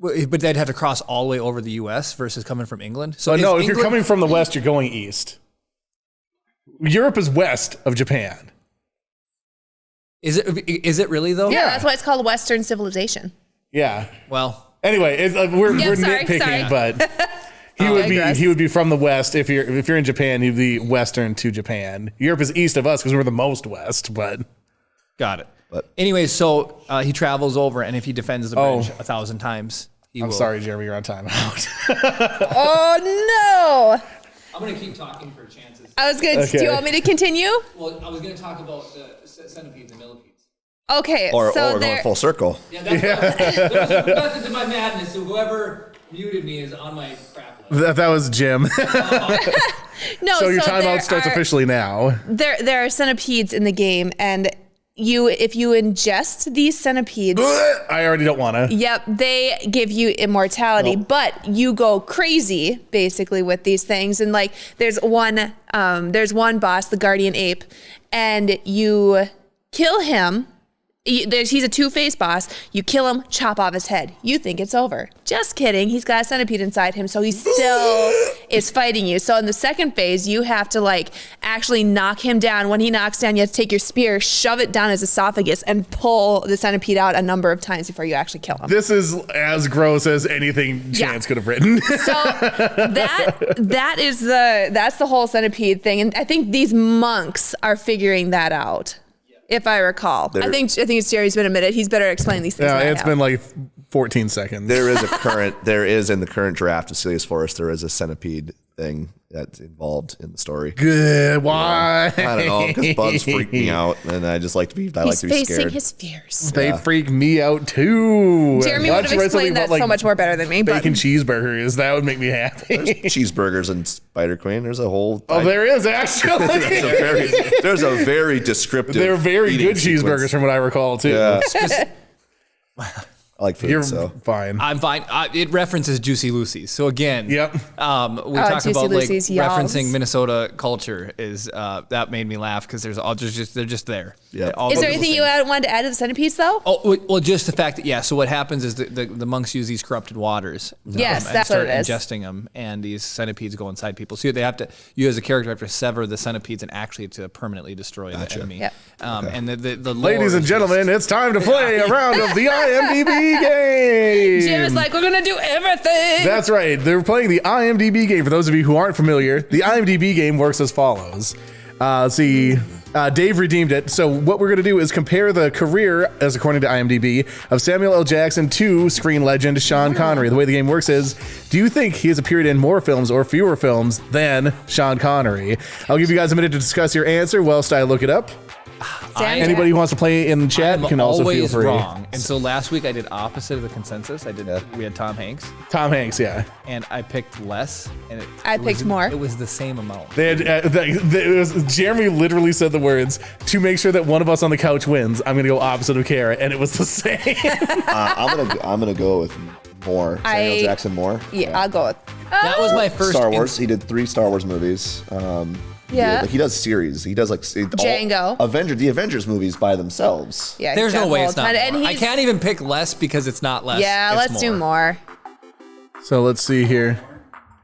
A: but they'd have to cross all the way over the U.S. versus coming from England. So
D: no, if
A: England,
D: you're coming from the west, you're going east. Europe is west of Japan.
A: is it really though?
B: Yeah, that's why it's called Western civilization.
D: Yeah.
A: Well,
D: Anyway, we're
B: sorry,
D: nitpicking,
B: sorry.
D: but he would be from the west. If you're in Japan, he'd be western to Japan. Europe is east of us because we're the most west. But
A: got it.
C: But-
A: anyway, so he travels over, and if he defends the bridge 1,000 times, he
D: I'm
A: will.
D: sorry, Jeremy, you're on timeout.
B: Oh no!
A: I'm gonna keep talking for chances.
B: I was gonna. Do
D: Okay.
B: you want me to continue?
A: Well, I was gonna talk about the centipedes and millipedes.
B: Okay.
C: Or
B: so
C: going
B: there.
C: full circle.
A: Yeah, there's a method to my madness. So whoever muted me is on my crap list.
D: that was Jim.
B: No.
D: So your
B: there
D: timeout starts
B: are-
D: officially now.
B: There are centipedes in the game, and if you ingest these centipedes.
D: I already don't want to.
B: Yep, they give you immortality, but you go crazy basically with these things. And like, there's one boss, the guardian ape, and you kill him. He's a two-faced boss. You kill him, chop off his head. You think it's over. Just kidding. He's got a centipede inside him, so he still is fighting you. So in the second phase, you have to like actually knock him down. When he knocks down, you have to take your spear, shove it down his esophagus, and pull the centipede out a number of times before you actually kill him.
D: This is as gross as anything Chance could have written.
B: So that's the whole centipede thing, and I think these monks are figuring that out. If I recall, I think it's Jerry's been admitted. He's better explain these things.
D: Yeah,
B: than I
D: it's
B: have.
D: been like 14 seconds.
C: There is in the current draft of Celius Forest, there is a centipede thing that's involved in the story.
D: Good. Why?
C: I don't know, because bugs freak me out, and I just like to be. I like
B: He's
C: to be
B: facing
C: scared.
B: his fears.
D: They freak me out too.
B: Jeremy
D: Why
B: would
D: don't
B: have
D: you write something
B: explained that
D: about, like,
B: so much more better than me. But
D: Bacon cheeseburgers. That would make me happy.
C: Cheeseburgers and Spider Queen. There's a whole.
D: Oh, there is actually.
C: There's a very descriptive.
D: They're very
C: eating
D: good cheeseburgers
C: sequence.
D: from what I recall too.
C: Yeah. I like food,
D: You're
C: so.
D: fine.
A: I'm fine. It references Juicy Lucy's. So again,
D: Yep.
A: we talk
B: Juicy
A: about like
B: Lucy's, yes.
A: referencing Minnesota culture is that made me laugh because they're just there.
C: Yeah.
A: All
B: is
A: those
B: there anything
A: things.
B: you wanted to add to the centipedes though?
A: Oh well, just the fact that So what happens is the monks use these corrupted waters.
B: Yes,
A: and
B: that's
A: start
B: what it is.
A: ingesting them, and these centipedes go inside people. So you as a character have to sever the centipedes and actually to permanently destroy the enemy.
B: Yep.
A: And the
D: Ladies
A: lore
D: and
A: is
D: gentlemen, it's time to play a round of the IMDb game.
B: Jim is like, we're gonna do everything.
D: That's right. They're playing the IMDb game. For those of you who aren't familiar, the IMDb game works as follows. Let's see. Dave redeemed it. So what we're going to do is compare the career, as according to IMDb, of Samuel L. Jackson to screen legend Sean Connery. The way the game works is, do you think he has appeared in more films or fewer films than Sean Connery? I'll give you guys a minute to discuss your answer whilst I look it up. Anybody who wants to play in the chat
A: I'm
D: can also feel
A: always
D: free.
A: wrong. And so last week I did opposite of the consensus. We had Tom Hanks,
D: Tom Hanks, yeah.
A: and I picked less, and
B: I
A: it
B: picked
A: was,
B: more.
A: It was the same amount.
D: They had, Jeremy literally said the words, to make sure that one of us on the couch wins, I'm going to go opposite of Kara, and it was the same.
C: I'm gonna go with more. Samuel Jackson more.
B: Yeah, I'll go with.
A: That was my first
C: Star Wars. He did 3 Star Wars movies.
B: Yeah.
C: He does series. He does like
B: Django.
C: The Avengers movies by themselves.
B: Yeah,
A: There's
B: he's
A: no
B: got
A: way
B: a
A: it's
B: whole
A: not
B: ton- and
A: more. I
B: he's-
A: can't even pick less because it's not less.
B: Yeah,
A: it's
B: let's do more.
D: So let's see here.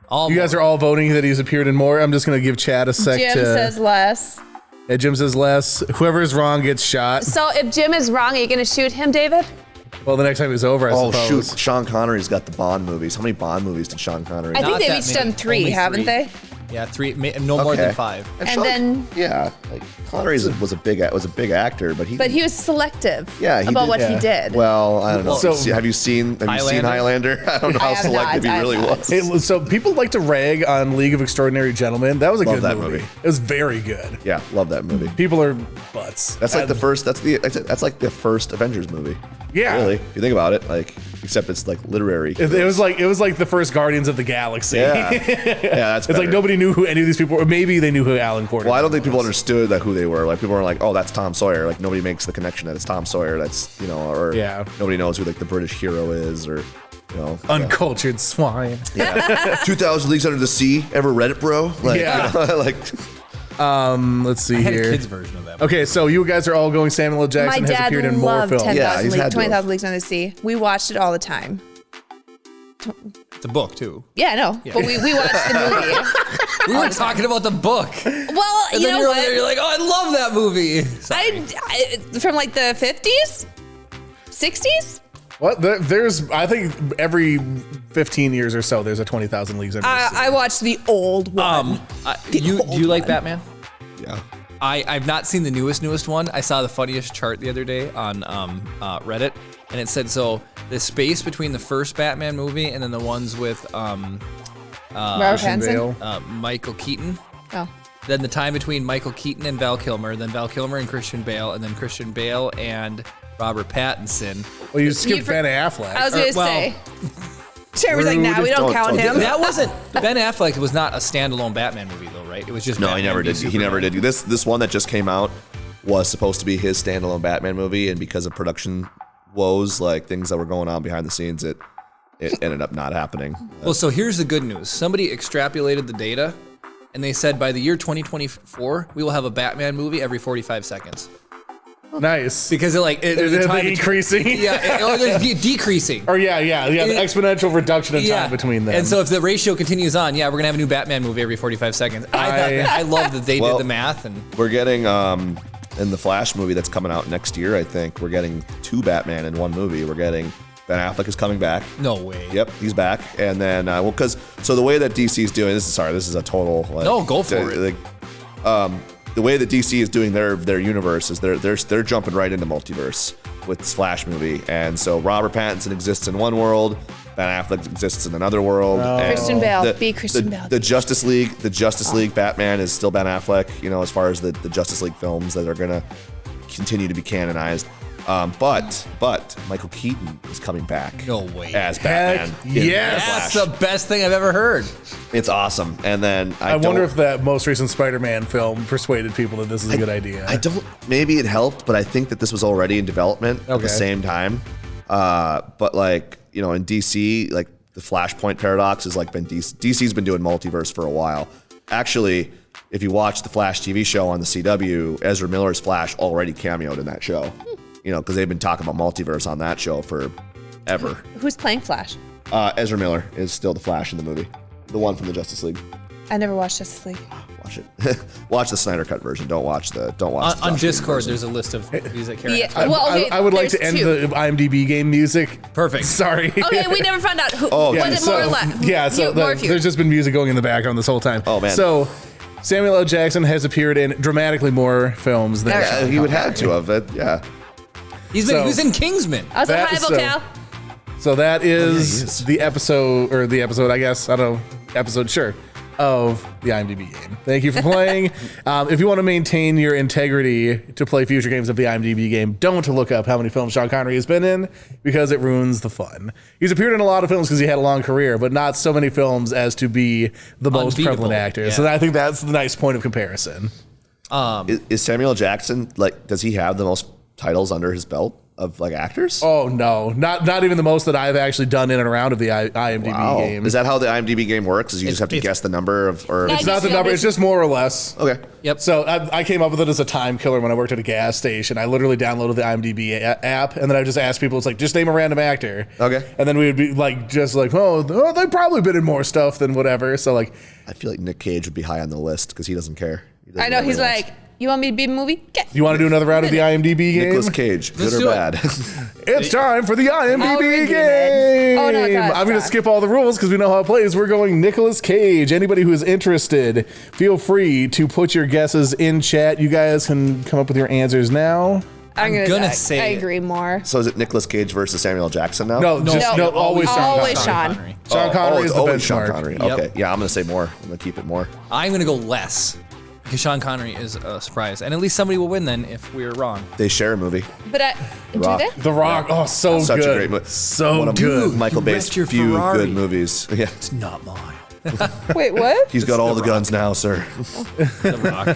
A: All
D: You guys
A: more.
D: are all voting that he's appeared in more. I'm just going to give Chad a sec
B: Jim
D: to...
B: says less.
D: Yeah, Jim says less. Whoever is wrong gets shot.
B: So if Jim is wrong, are you gonna shoot him, David?
D: Well, the next time it's over, I
C: Oh
D: suppose.
C: shoot! Sean Connery's got the Bond movies. How many Bond movies did Sean Connery?
B: I think
A: Not
B: they've
A: that
B: each
A: many.
B: done 3,
A: Only
B: haven't
A: 3.
B: they?
A: Yeah, 3, no more than 5.
B: And then-
C: like Connery was a big actor, but he
B: was selective
C: Yeah, he
B: about
C: did-
B: what he
D: yeah.
B: did.
C: well, I don't know.
D: So-
C: have you seen Highlander? I don't know how
B: have
C: selective
B: not, I
C: he
B: have
C: really
B: not.
C: was.
D: So people like to rag on League of Extraordinary Gentlemen. That was a
C: Love
D: good
C: that
D: movie.
C: movie.
D: It was very good.
C: Yeah, love that movie.
D: People are butts.
C: That's like the first. That's like the first Avengers movie.
D: Yeah.
C: Really, if you think about it, like except it's like literary.
D: It was like the first Guardians of the Galaxy.
C: Yeah, that's.
D: It's like nobody knew who any of these people were. Or maybe they knew who Alan Quartermain
C: Well, I don't think people
D: was.
C: understood who they were. Like people were like, "Oh, that's Tom Sawyer." Like nobody makes the connection that it's Tom Sawyer. That's or nobody knows who like the British hero is, or
D: Uncultured swine.
C: 2,000 Leagues Under the Sea. Ever read it, bro? Like,
D: Yeah.
C: like
D: Let's see
A: I had
D: here.
A: a kid's version of that.
D: Okay, so you guys are all going Samuel L.
B: My
D: Jackson has
B: dad
D: appeared in more
B: loved
D: films.
B: 10,000
C: Yeah, he's
B: Leagues,
C: had to.
B: 20,000 Leagues Under the Sea. We watched it all the time.
A: It's a book too.
B: Yeah, I know. But we watched the movie.
A: We were talking about the book.
B: Well,
A: And
B: you
A: then
B: know
A: you're
B: what?
A: there, you're like, oh, I love that movie. Sorry.
B: I from like the 50s? 60s?
D: What? There's, I think every 15 years or so, there's a 20,000 Leagues Under the Sea.
B: I watched the old one.
A: Do you like Batman?
C: yeah.
A: I've not seen the newest one. I saw the funniest chart the other day on Reddit, and it said so the space between the first Batman movie and then the ones with
B: Robert
D: Christian
B: Pattinson?
D: Bale.
A: Michael Keaton.
B: Oh.
A: Then the time between Michael Keaton and Val Kilmer, then Val Kilmer and Christian Bale, and then Christian Bale and Robert Pattinson.
D: Well, you skipped
B: for-
D: Ben Affleck.
B: I was going to
A: well-
B: say. Jeremy's like, nah, we don't count him.
A: That wasn't Ben Affleck. Was not a standalone Batman movie though, right? It was just
C: No,
A: Batman
C: he never
A: v
C: did. He
A: Superman.
C: never did. This one that just came out was supposed to be his standalone Batman movie, and because of production woes, like things that were going on behind the scenes, it ended up not happening.
A: Well, so here's the good news. Somebody extrapolated the data, and they said by the year 2024, we will have a Batman movie every 45 seconds.
D: Nice.
A: Because there's a
D: They're
A: time
D: increasing.
A: there's decreasing.
D: Or the exponential reduction in time between them.
A: And so if the ratio continues on, we're gonna have a new Batman movie every 45 seconds. I love that they did the math and.
C: We're getting in the Flash movie that's coming out next year. I think we're getting 2 Batman in one movie. We're getting Ben Affleck is coming back.
A: No way.
C: Yep, he's back. And then so the way that DC is doing this is a total
A: No, go for it.
C: The way that DC is doing their universe is they're jumping right into multiverse with this Flash movie, and so Robert Pattinson exists in one world, Ben Affleck exists in another world. And
B: Christian Bale. Be Christian Bale.
C: The Justice League Batman is still Ben Affleck. As far as the Justice League films that are gonna continue to be canonized. But Michael Keaton is coming back.
A: No way.
C: As Batman.
D: Heck
C: in
D: yes.
A: That's
C: Flash.
A: the best thing I've ever heard.
C: It's awesome. And then
D: I wonder if that most recent Spider-Man film persuaded people that this is a good idea.
C: I don't. Maybe it helped, but I think that this was already in development at
D: Okay.
C: the same time. But in DC, like the Flashpoint paradox has been DC's been doing multiverse for a while. Actually, if you watch the Flash TV show on the CW, Ezra Miller's Flash already cameoed in that show. Because they've been talking about multiverse on that show for ever.
B: Who's playing Flash?
C: Ezra Miller is still the Flash in the movie, the one from the Justice League.
B: I never watched Justice League.
C: Watch it. Watch the Snyder Cut version. Don't watch the.
A: On
C: Joss
A: Discord,
C: Whedon
A: there's a list of movies that carry.
B: Yeah.
A: on.
B: Well, okay,
D: I would like to
B: there's
D: end
B: two.
D: the IMDb game music.
A: Perfect.
D: Sorry.
B: Okay, we never found out who.
C: Oh,
B: was it more or less? More or few?
D: there's just been music going in the background this whole time.
C: Oh, man.
D: So Samuel L. Jackson has appeared in dramatically more films than
B: There.
C: Yeah, he would have to have it. Yeah.
A: He was in Kingsman.
B: Also,
D: That
B: hi,
D: is
B: Vocal.
D: So that
C: he
D: is
C: is.
D: the episode, I guess, I don't know, episode, sure, of the IMDb game. Thank you for playing. If you want to maintain your integrity to play future games of the IMDb game, don't look up how many films Sean Connery has been in, because it ruins the fun. He's appeared in a lot of films because he had a long career, but not so many films as to be the most
A: Unbeatable.
D: prevalent actor.
A: Yeah.
D: So I think that's the nice point of comparison.
C: Is Samuel L. Jackson does he have the most titles under his belt of actors?
D: Oh no, not even the most that I've actually done in and around of the IMDb game.
C: Is that how the IMDb game works? Is you just have to guess the number of or
B: Yeah,
D: It's not the number. It's just more or less.
C: okay.
A: Yep.
D: So I came up with it as a time killer when I worked at a gas station. I literally downloaded the IMDb app, and then I just asked people, it's like, just name a random actor.
C: Okay.
D: And then we would be oh, they've probably been in more stuff than whatever. So
C: I feel like Nick Cage would be high on the list because he doesn't care. He doesn't
B: I know,
C: really
B: he's
C: want-
B: like, You want me to be a movie? Okay.
D: You want to do another round of the IMDb game?
C: Nicolas Cage, good
A: Let's
C: or
A: do it.
C: bad?
D: It's time for the
B: Already
D: IMDb
B: did.
D: game.
B: Oh, no, it's not.
D: I'm going to skip all the rules because we know how it plays. We're going Nicolas Cage. Anybody who is interested, feel free to put your guesses in chat. You guys can come up with your answers now.
B: I'm
A: gonna say
B: I
A: it.
B: agree more.
C: So is it Nicolas Cage versus Samuel Jackson now?
D: No, always Sean
B: Always
D: Connery.
B: Sean.
D: Sean Connery is
C: it's
D: the
C: always
D: benchmark.
C: Sean Connery.
A: Yep.
C: Okay, yeah, I'm gonna say more. I'm gonna keep it more.
A: I'm gonna go less because Sean Connery is a surprise, and at least somebody will win then if we're wrong.
C: They share a movie.
B: But do
C: Rock.
B: they?
D: The Rock. Oh, so
C: Such
D: good.
C: a great movie.
D: So
C: One of
D: good.
C: Michael
A: you
C: Bay's
A: wrecked your
C: few
A: Ferrari.
C: good movies. Yeah,
A: It's not mine.
B: Wait, what?
C: he's got all the guns now, sir.
A: The Rock.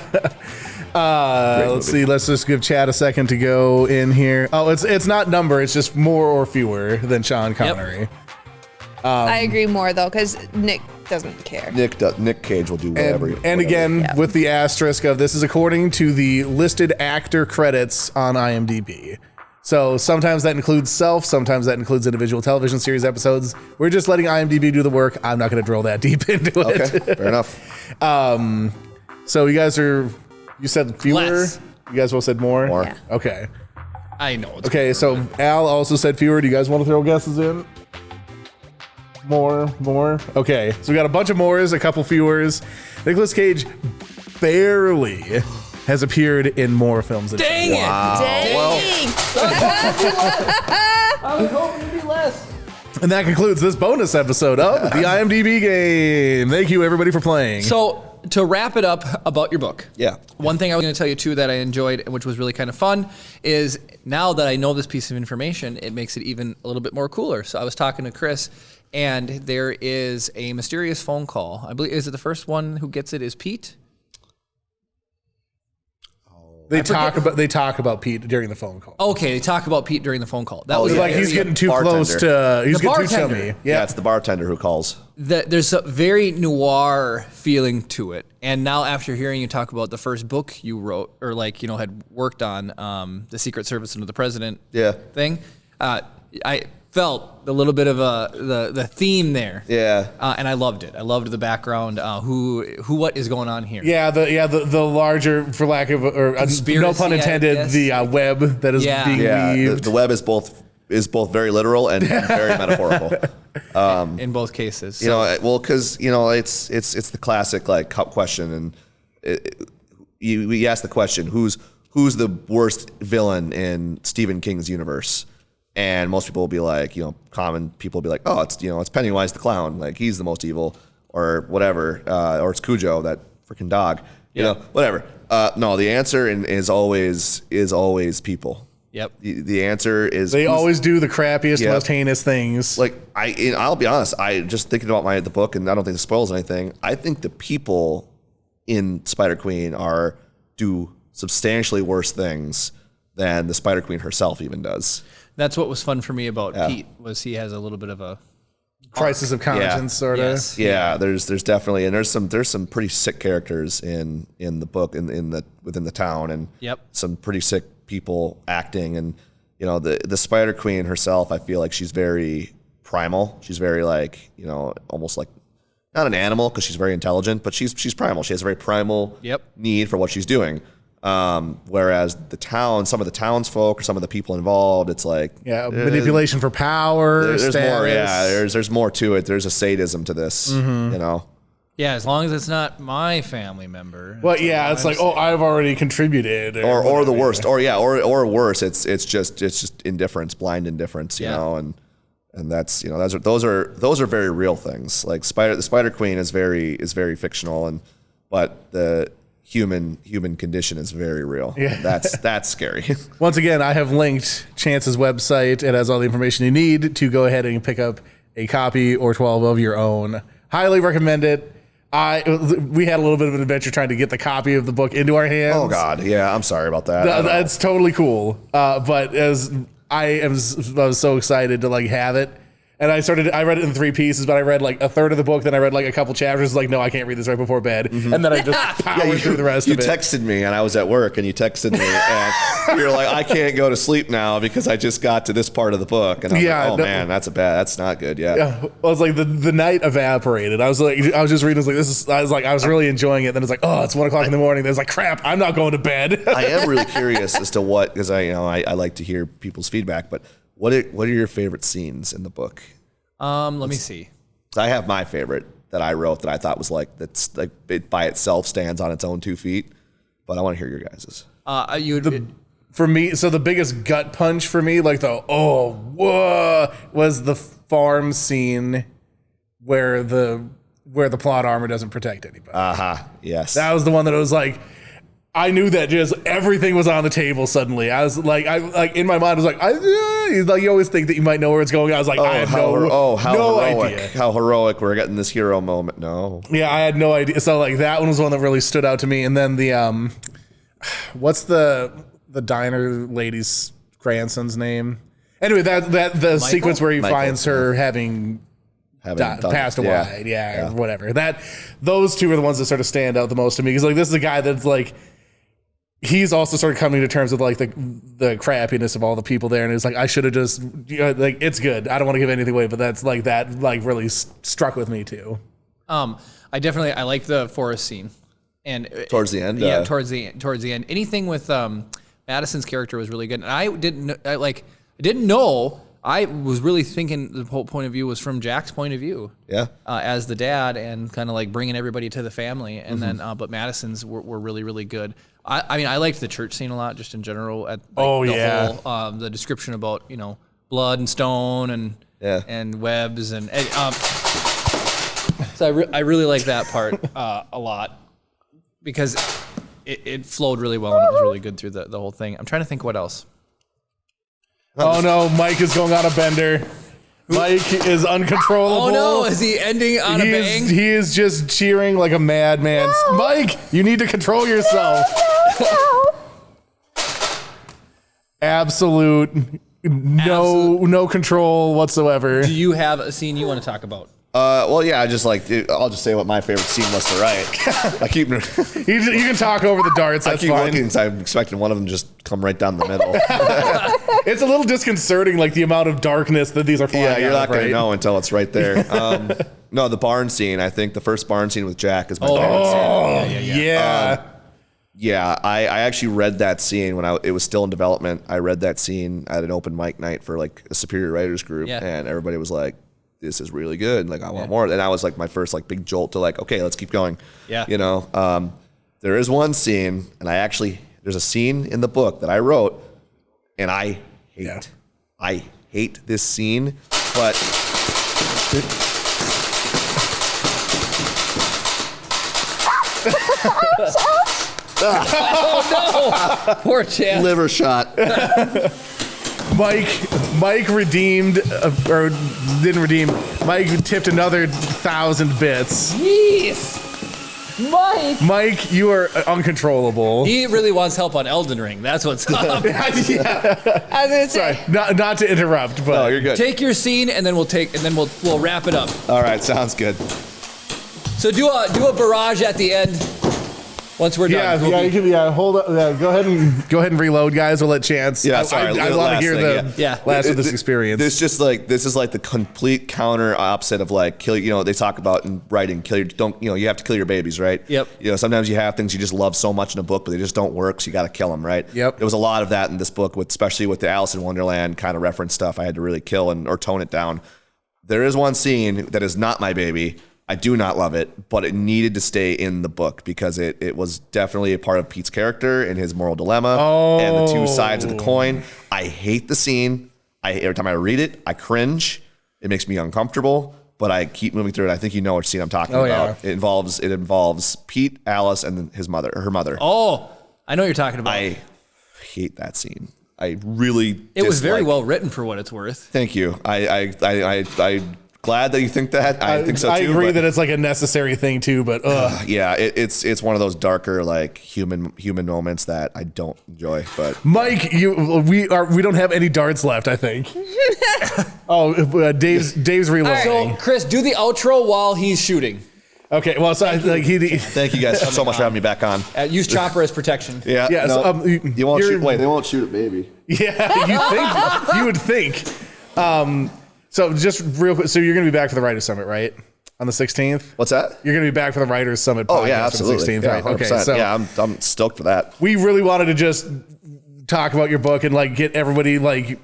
D: Let's see. Let's just give Chad a second to go in here. Oh, it's not number. It's just more or fewer than Sean Connery.
B: I agree more though, because Nick doesn't care.
C: Nick Cage will do whatever.
D: And
C: whatever.
D: again,
B: Yeah.
D: with the asterisk of this is according to the listed actor credits on IMDb. So sometimes that includes self, sometimes that includes individual television series episodes. We're just letting IMDb do the work. I'm not going to drill that deep into it.
C: Okay, fair enough.
D: So you said fewer?
A: Less.
D: You guys both said more?
C: More.
B: Yeah.
D: Okay.
A: I know. It's
D: Okay, so Al also said fewer. Do you guys want to throw guesses in? More. Okay, so we got a bunch of mores, a couple fewers. Nicolas Cage barely has appeared in more films than
A: Dang
B: Dang.
A: I was hoping to be less.
D: And that concludes this bonus episode of the IMDb game. Thank you, everybody, for playing.
A: So to wrap it up about your book.
C: Yeah.
A: One thing I was going to tell you too that I enjoyed, which was really kind of fun, is now that I know this piece of information, it makes it even a little bit more cooler. So I was talking to Chris, and there is a mysterious phone call. I believe, is it the first one who gets it is Pete?
D: They talk about Pete during the phone call.
A: Okay, they talk about Pete during the phone call. That was
C: yeah.
D: Like he's getting too
C: Bartender.
D: close to. He's
A: The
D: getting too
A: bartender.
D: chummy.
C: Yeah, it's the bartender who calls.
A: There's a very noir feeling to it. And now after hearing you talk about the first book you wrote, or had worked on, the Secret Service under the President thing, I felt a little bit of the theme there.
C: Yeah.
A: And I loved it. I loved the background, what is going on here.
D: Yeah, the larger, for lack of or
A: Conspiracy,
D: no pun
A: I
D: intended,
A: guess.
D: the web that is being
C: Yeah,
D: weaved.
C: the web is both very literal and very metaphorical.
A: In both cases.
C: Because it's the classic question, and you ask the question, who's the worst villain in Stephen King's universe? And most people will be like, common people will be like, oh, it's Pennywise the clown, like he's the most evil, or whatever, or it's Cujo, that freaking dog, whatever. No, the answer is always people.
A: Yep.
C: The answer is
D: They always do the crappiest,
C: Yep.
D: most heinous things.
C: like I'll be honest. I just thinking about the book, and I don't think it spoils anything. I think the people in Spider Queen do substantially worse things than the Spider Queen herself even does.
A: That's what was fun for me about Pete, was he has a little bit of a
D: Crisis of conscience, sort of.
A: Yes.
C: Yeah, there's definitely, and there's some pretty sick characters in the book within the town, and
A: Yep.
C: some pretty sick people acting, and the Spider Queen herself, I feel like she's very primal. She's very almost like not an animal because she's very intelligent, but she's primal. She has a very primal need for what she's doing. Whereas some of the townsfolk or some of the people involved, it's like
D: manipulation for power.
C: there's more.
D: status.
C: Yeah, there's more to it. There's a sadism to this.
A: Yeah, as long as it's not my family member.
D: Well, yeah, it's like, oh, I've already contributed,
C: or the worst, or worse. It's just indifference, blind indifference. And that's those are very real things. Like the Spider Queen is very fictional, but the human condition is very real.
D: Yeah.
C: That's scary.
D: Once again, I have linked Chance's website. It has all the information you need to go ahead and pick up a copy or 12 of your own. Highly recommend it. We had a little bit of an adventure trying to get the copy of the book into our hands.
C: Oh God, yeah, I'm sorry about that.
D: That's totally cool. But as I was so excited to have it, And I read it in 3 pieces, but I read like a third of the book. Then I read like a couple chapters. Like, no, I can't read this right before bed. And then I just powered through the rest of it.
C: You texted me and I was at work and you texted me and you're like, I can't go to sleep now because I just got to this part of the book. And I was like, oh man, that's not good. Yeah.
D: I was like, the night evaporated. I was just reading. I was really enjoying it. Then it's like, oh, it's 1 o'clock in the morning. Then it's like, crap, I'm not going to bed.
C: I am really curious as to what, because I like to hear people's feedback, but what are your favorite scenes in the book?
A: Let me see.
C: I have my favorite that I wrote that I thought was like, that's like it by itself stands on its own 2 feet, but I want to hear your guys's.
D: For me, so the biggest gut punch for me, like was the farm scene where the plot armor doesn't protect anybody.
C: Yes.
D: That was the one that I was like, I knew that just everything was on the table suddenly. I was like, in my mind, I was like, you always think that you might know where it's going. I was like, I had no
C: heroic,
D: idea.
C: how heroic we're getting this hero moment. No.
D: Yeah, I had no idea. So like that one was one that really stood out to me. And then the what's the diner lady's grandson's name? Anyway, the sequence where he finds her having passed away, or whatever. Those 2 are the ones that sort of stand out the most to me because like this is a guy that's like he's also sort of coming to terms with like the crappiness of all the people there, and it's like I should have just like it's good. I don't want to give anything away, but that really struck with me too.
A: I like the forest scene, and
C: towards the end,
A: towards the end, anything with Madison's character was really good, and I didn't know. I was really thinking the whole point of view was from Jack's point of view, as the dad and kind of like bringing everybody to the family, and then but Madison's were really really good. I mean I liked the church scene a lot just in general. Whole the description about blood and stone and webs and so I really like that part a lot because it flowed really well and it was really good through the whole thing. I'm trying to think what else.
D: Oh no, Mike is going on a bender. Mike is uncontrollable.
A: Oh no, is he ending on a bang?
D: He is just cheering like a madman. No. Mike, you need to control yourself. Absolute no control whatsoever.
A: Do you have a scene you want to talk about?
C: Well, yeah, I'll just say what my favorite scene was to write. I keep.
D: You can talk over the darts. That's fine.
C: Looking, so I'm expecting one of them to just come right down the middle.
D: It's a little disconcerting, like the amount of darkness that these are flying.
C: Yeah, you're not going to know until it's right there. No, the barn scene. I think the first barn scene with Jack is my favorite scene.
D: Yeah.
C: Yeah, I actually read that scene when it was still in development. I read that scene at an open mic night for like a Superior Writers group, and everybody was like, this is really good. Like, I want more. And that was like my first like big jolt to like, okay, let's keep going. Yeah. There is one scene, and there's a scene in the book that I wrote, and I hate this scene, but
A: oh no! Poor Chad.
C: Liver shot.
D: Mike redeemed, or didn't redeem. Mike tipped another 1,000 bits.
A: Jeez.
D: Mike, you are uncontrollable.
A: He really wants help on Elden Ring. That's what's up.
B: I was gonna say.
D: Sorry, not to interrupt, but
C: no, you're good.
A: Take your scene, and then we'll wrap it up.
C: All right, sounds good.
A: So do a barrage at the end. Once we're done.
D: Hold up. Go ahead and reload, guys. We'll let Chance.
C: Yeah, sorry.
D: I want to hear the last of this experience.
C: This is like the complete counter opposite of like kill. They talk about in writing, you have to kill your babies, right?
A: Yep.
C: Sometimes you have things you just love so much in a book, but they just don't work, so you got to kill them, right?
D: Yep.
C: There was a lot of that in this book, especially with the Alice in Wonderland kind of reference stuff. I had to really kill or tone it down. There is one scene that is not my baby. I do not love it, but it needed to stay in the book because it was definitely a part of Pete's character and his moral dilemma and the two sides of the coin. I hate the scene. Every time I read it, I cringe. It makes me uncomfortable, but I keep moving through it. I think you know which scene I'm talking about. Yeah. It involves Pete, Alice, and her mother.
A: Oh, I know what you're talking about.
C: I hate that scene. I really
A: It was very well written for what it's worth.
C: Thank you. I glad that you think that. I think so too.
D: I agree that it's like a necessary thing too, but
C: yeah, it's one of those darker like human moments that I don't enjoy. But
D: Mike, we don't have any darts left, I think. Dave's reloading.
A: So, Chris, do the outro while he's shooting.
D: Okay, well, so
C: thank you guys so much for having me back on.
A: Use Chopper as protection.
C: Yeah,
D: yeah.
C: no, you won't shoot. Wait, they won't shoot at baby.
D: Yeah, you would think. So just real quick, so you're going to be back for the Writers Summit, right? On the 16th?
C: What's that?
D: You're going to be back for the Writers Summit podcast
C: Oh yeah, absolutely.
D: on the 16th,
C: Yeah,
D: right?
C: 100%.
D: Okay, so
C: yeah, I'm stoked for that.
D: we really wanted to just talk about your book and like get everybody like,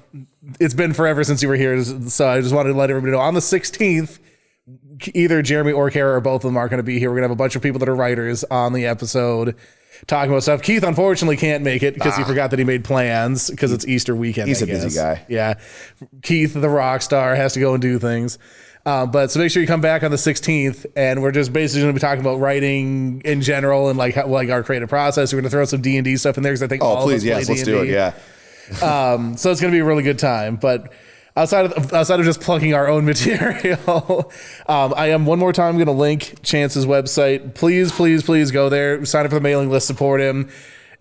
D: it's been forever since you were here, so I just wanted to let everybody know on the 16th, either Jeremy or Kara or both of them are going to be here. We're going to have a bunch of people that are writers on the episode talking about stuff. Keith unfortunately can't make it because he forgot that he made plans because it's Easter weekend.
C: He's
D: I
C: a busy
D: guess.
C: guy.
D: Yeah. Keith, the rock star, has to go and do things. But so make sure you come back on the 16th, and we're just basically going to be talking about writing in general and like our creative process. We're going to throw some D&D stuff in there because I think all
C: Please,
D: of us
C: yes,
D: play
C: let's
D: D&D.
C: do it. Yeah.
D: So it's going to be a really good time. But outside of just plugging our own material, I am one more time going to link Chance's website. Please go there. Sign up for the mailing list. Support him.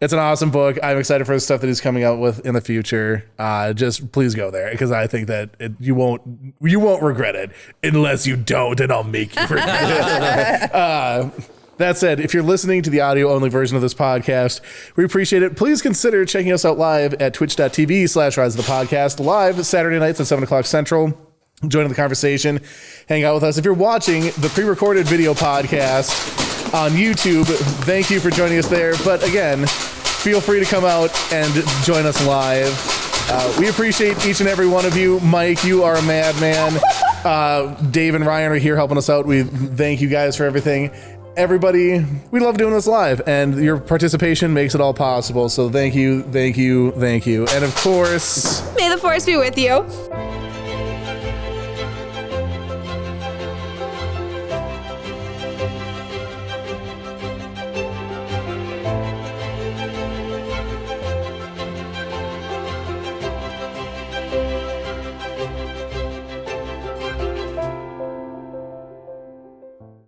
D: It's an awesome book. I'm excited for the stuff that he's coming out with in the future. Just please go there because I think that you won't regret it unless you don't, and I'll make you regret it. That said, if you're listening to the audio-only version of this podcast, we appreciate it. Please consider checking us out live at twitch.tv/Rise of the Podcast, live Saturday nights at 7 o'clock Central. Join the conversation. Hang out with us. If you're watching the pre-recorded video podcast on YouTube, thank you for joining us there. But again, feel free to come out and join us live. We appreciate each and every one of you. Mike, you are a madman. Dave and Ryan are here helping us out. We thank you guys for everything. Everybody, we love doing this live, and your participation makes it all possible. So thank you. And of course,
B: May the force be with you.